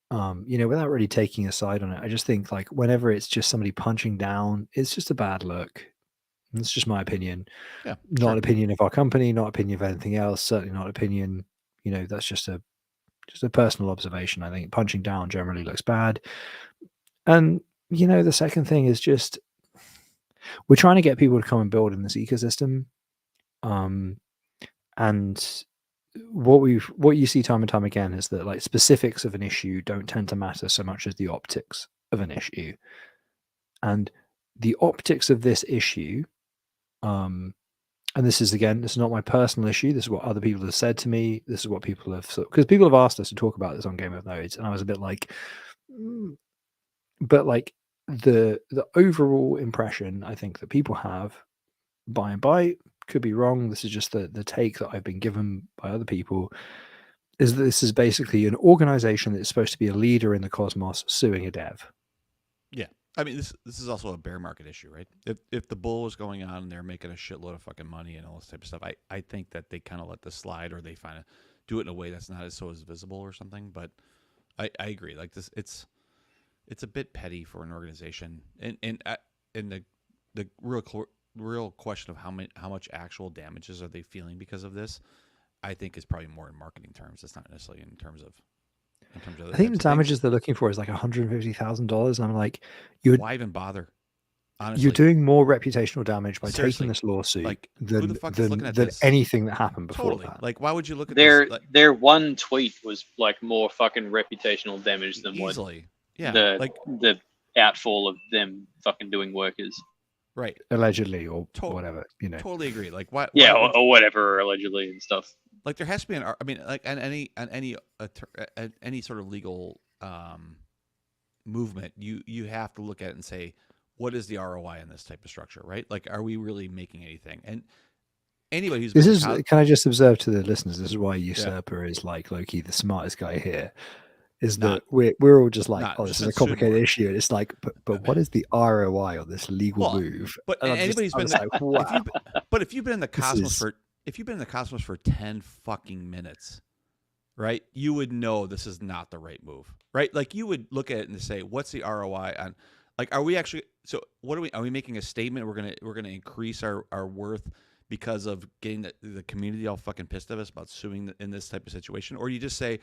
Without really taking a side on it, I just think like whenever it's just somebody punching down, it's just a bad look. It's just my opinion. Yeah. Not sure. an opinion of our company, not opinion of anything else. Certainly not opinion. That's just a personal observation. I think punching down generally looks bad. And the second thing is just we're trying to get people to come and build in this ecosystem. And what you see time and time again is that like specifics of an issue don't tend to matter so much as the optics of an issue. And the optics of this issue, and this is not my personal issue. This is what other people have said to me. This is what people have because people have asked us to talk about this on Game of Nodes, and I was a bit like, but like the overall impression I think that people have by and by could be wrong. This is just the take that I've been given by other people. Is that this is basically an organization that's supposed to be a leader in the cosmos suing a dev. Yeah. I mean, this is also a bear market issue, right? If the bull was going on and they're making a shitload of fucking money and all this type of stuff, I think that they kind of let this slide or they find do it in a way that's not as visible or something. But I agree. Like this, it's a bit petty for an organization, and the real question of how much actual damages are they feeling because of this, I think is probably more in marketing terms. It's not necessarily in terms of. I think the damages they're looking for is like $150,000, and I'm like, why even bother? Honestly, you're doing more reputational damage by Seriously, taking this lawsuit like, who the fuck is looking at than this? anything that happened before Totally. that. Like, why would you look at Their this? their one tweet was like more fucking reputational damage than what Easily, yeah. the outfall of them fucking doing work is. Right. Allegedly or whatever, Totally agree. Like, why? Yeah, why or whatever, allegedly and stuff. Like, there has to be I mean, like, on any sort of legal movement, you have to look at it and say, what is the ROI in this type of structure, right? Like, are we really making anything? And anybody who's can I just observe to the listeners? This is why Usurper is like Loki, the smartest guy here. Is that we're all just like, this is a complicated issue, and it's like, but what is the ROI on this legal move? But anybody's been like, wow. If you've been in the cosmos for 10 fucking minutes, right? You would know this is not the right move, right? Like you would look at it and say, what's the ROI on? Like, are we actually? So what are we making a statement? We're gonna increase our worth because of getting the community all fucking pissed at us about suing in this type of situation, or you just say,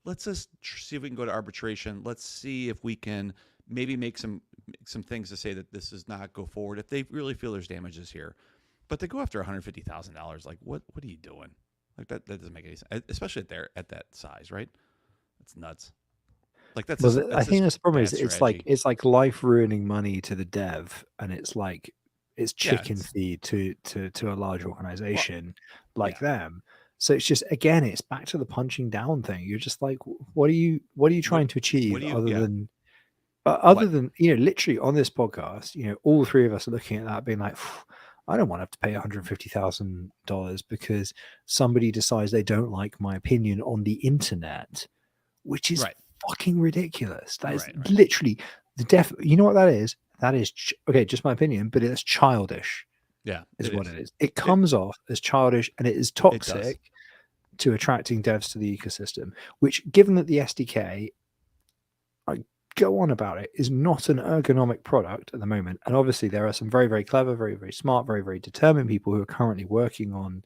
let's just see if we can go to arbitration. Let's see if we can maybe make some things to say that this does not go forward if they really feel there's damages here. But they go after $150,000. Like, what are you doing? Like that doesn't make any sense, especially at that size, right? That's nuts. Like that's. I think that's the problem. Is it's like life ruining money to the dev, and it's like it's chicken feed to a large organization them. So it's just, again, it's back to the punching down thing. You're just like, what are you trying to achieve other than literally on this podcast, all three of us are looking at that being like, I don't want to have to pay $150,000 because somebody decides they don't like my opinion on the internet, which is Right. fucking ridiculous. That is Right. literally the you know what that is? That is okay, just my opinion, but it's childish. Yeah, Is what it is. It comes off as childish, and it is It does. toxic to attracting devs to the ecosystem. Which, given that the SDK, I go on about it, is not an ergonomic product at the moment, and obviously there are some very, very clever, very, very smart, very, very determined people who are currently working on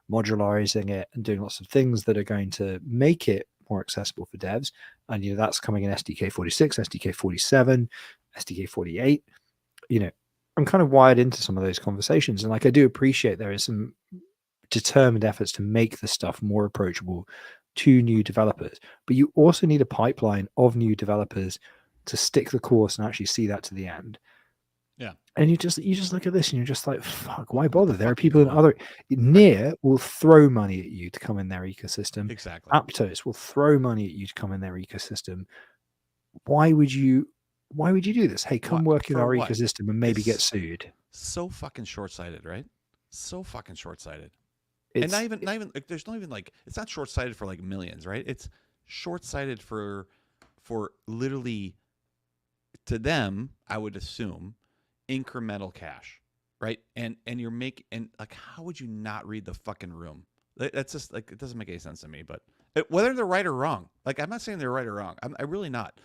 modularizing it and doing lots of things that are going to make it more accessible for devs. And that's coming in SDK 46, SDK 47, SDK 48. I'm kind of wired into some of those conversations, and like I do appreciate there is some determined efforts to make the stuff more approachable to new developers, but you also need a pipeline of new developers to stick the course and actually see that to the end. Yeah. And you just look at this and you're just like, fuck, why bother? There are fuck are you people in doing? other Near will throw money at you to come in their ecosystem. Exactly. Aptos will throw money at you to come in their ecosystem. Why would you do this? Hey, come work in For our what? ecosystem and maybe get It's sued. so fucking short-sighted, right? So fucking short-sighted. And not even like, there's not even like, it's not short-sighted for like millions, right? It's short-sighted for literally, to them, I would assume, incremental cash, right? And you're making, and like, how would you not read the fucking room? That's just like, it doesn't make any sense to me. But whether they're right or wrong, like, I'm not saying they're right or wrong. I'm really not.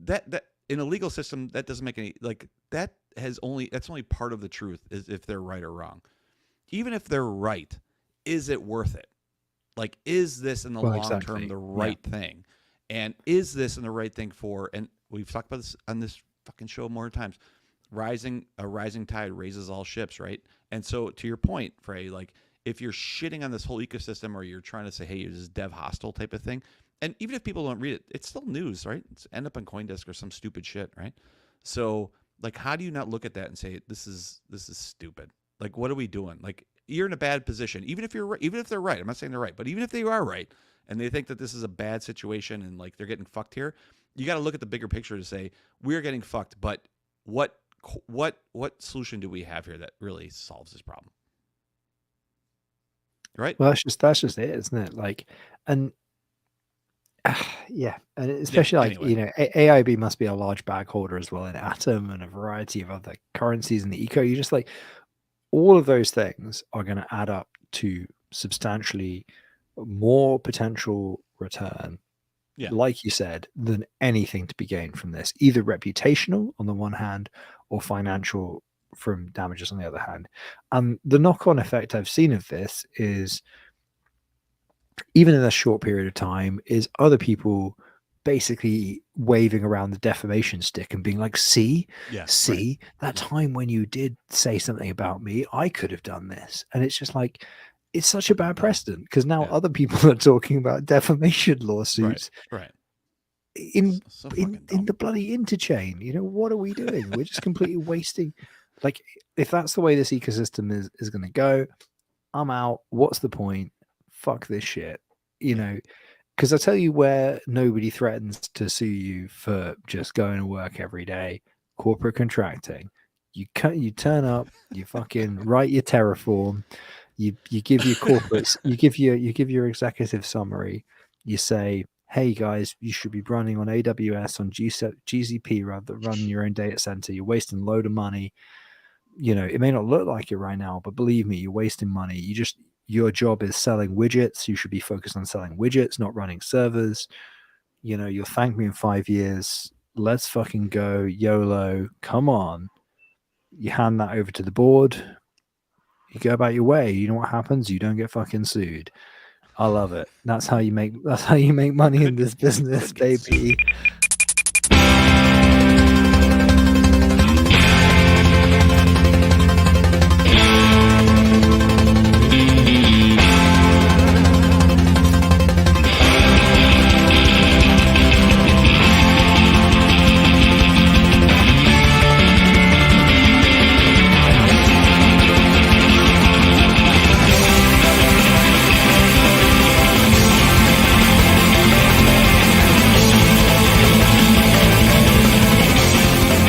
That in a legal system, that doesn't make any, like, that's only part of the truth, is if they're right or wrong. Even if they're right, is it worth it? Like, is this in the long term the right thing? And is this in the right thing for, and we've talked about this on this fucking show more times, a rising tide raises all ships, right? And so, to your point, Frey, like, if you're shitting on this whole ecosystem, or you're trying to say, hey, this is dev hostile type of thing, and even if people don't read it, it's still news, right? It's end up on CoinDesk or some stupid shit, right? So, like, how do you not look at that and say, this is stupid? Like, what are we doing? Like, you're in a bad position, even if they're right. I'm not saying they're right, but even if they are right and they think that this is a bad situation and like they're getting fucked here, you got to look at the bigger picture to say, we're getting fucked, but what solution do we have here that really solves this problem? Right? Well, that's just it, isn't it? Like, and yeah, and especially anyway. AIB must be a large bag holder as well in Atom and a variety of other currencies in the eco. You just like, all of those things are going to add up to substantially more potential return, like you said, than anything to be gained from this, either reputational on the one hand or financial from damages on the other hand. And the knock-on effect I've seen of this is, even in a short period of time, is other people basically waving around the defamation stick and being like, see, that time when you did say something about me, I could have done this. And it's just like, it's such a bad precedent, because now other people are talking about defamation lawsuits right. in the bloody interchain. What are we doing? We're just completely wasting. Like, if that's the way this ecosystem is going to go, I'm out. What's the point? Fuck this shit. Because I tell you where nobody threatens to sue you for just going to work every day: corporate contracting. You turn up, you fucking write your Terraform, you give your corporates, you give your executive summary, you say, hey guys, you should be running on AWS, on GCP, rather than running your own data center. You're wasting a load of money. It may not look like it right now, but believe me, you're wasting money. Your job is selling widgets. You should be focused on selling widgets, not running servers. You'll thank me in 5 years. Let's fucking go. YOLO. Come on. You hand that over to the board. You go about your way. You know what happens? You don't get fucking sued. I love it. That's how you make money in this business, baby.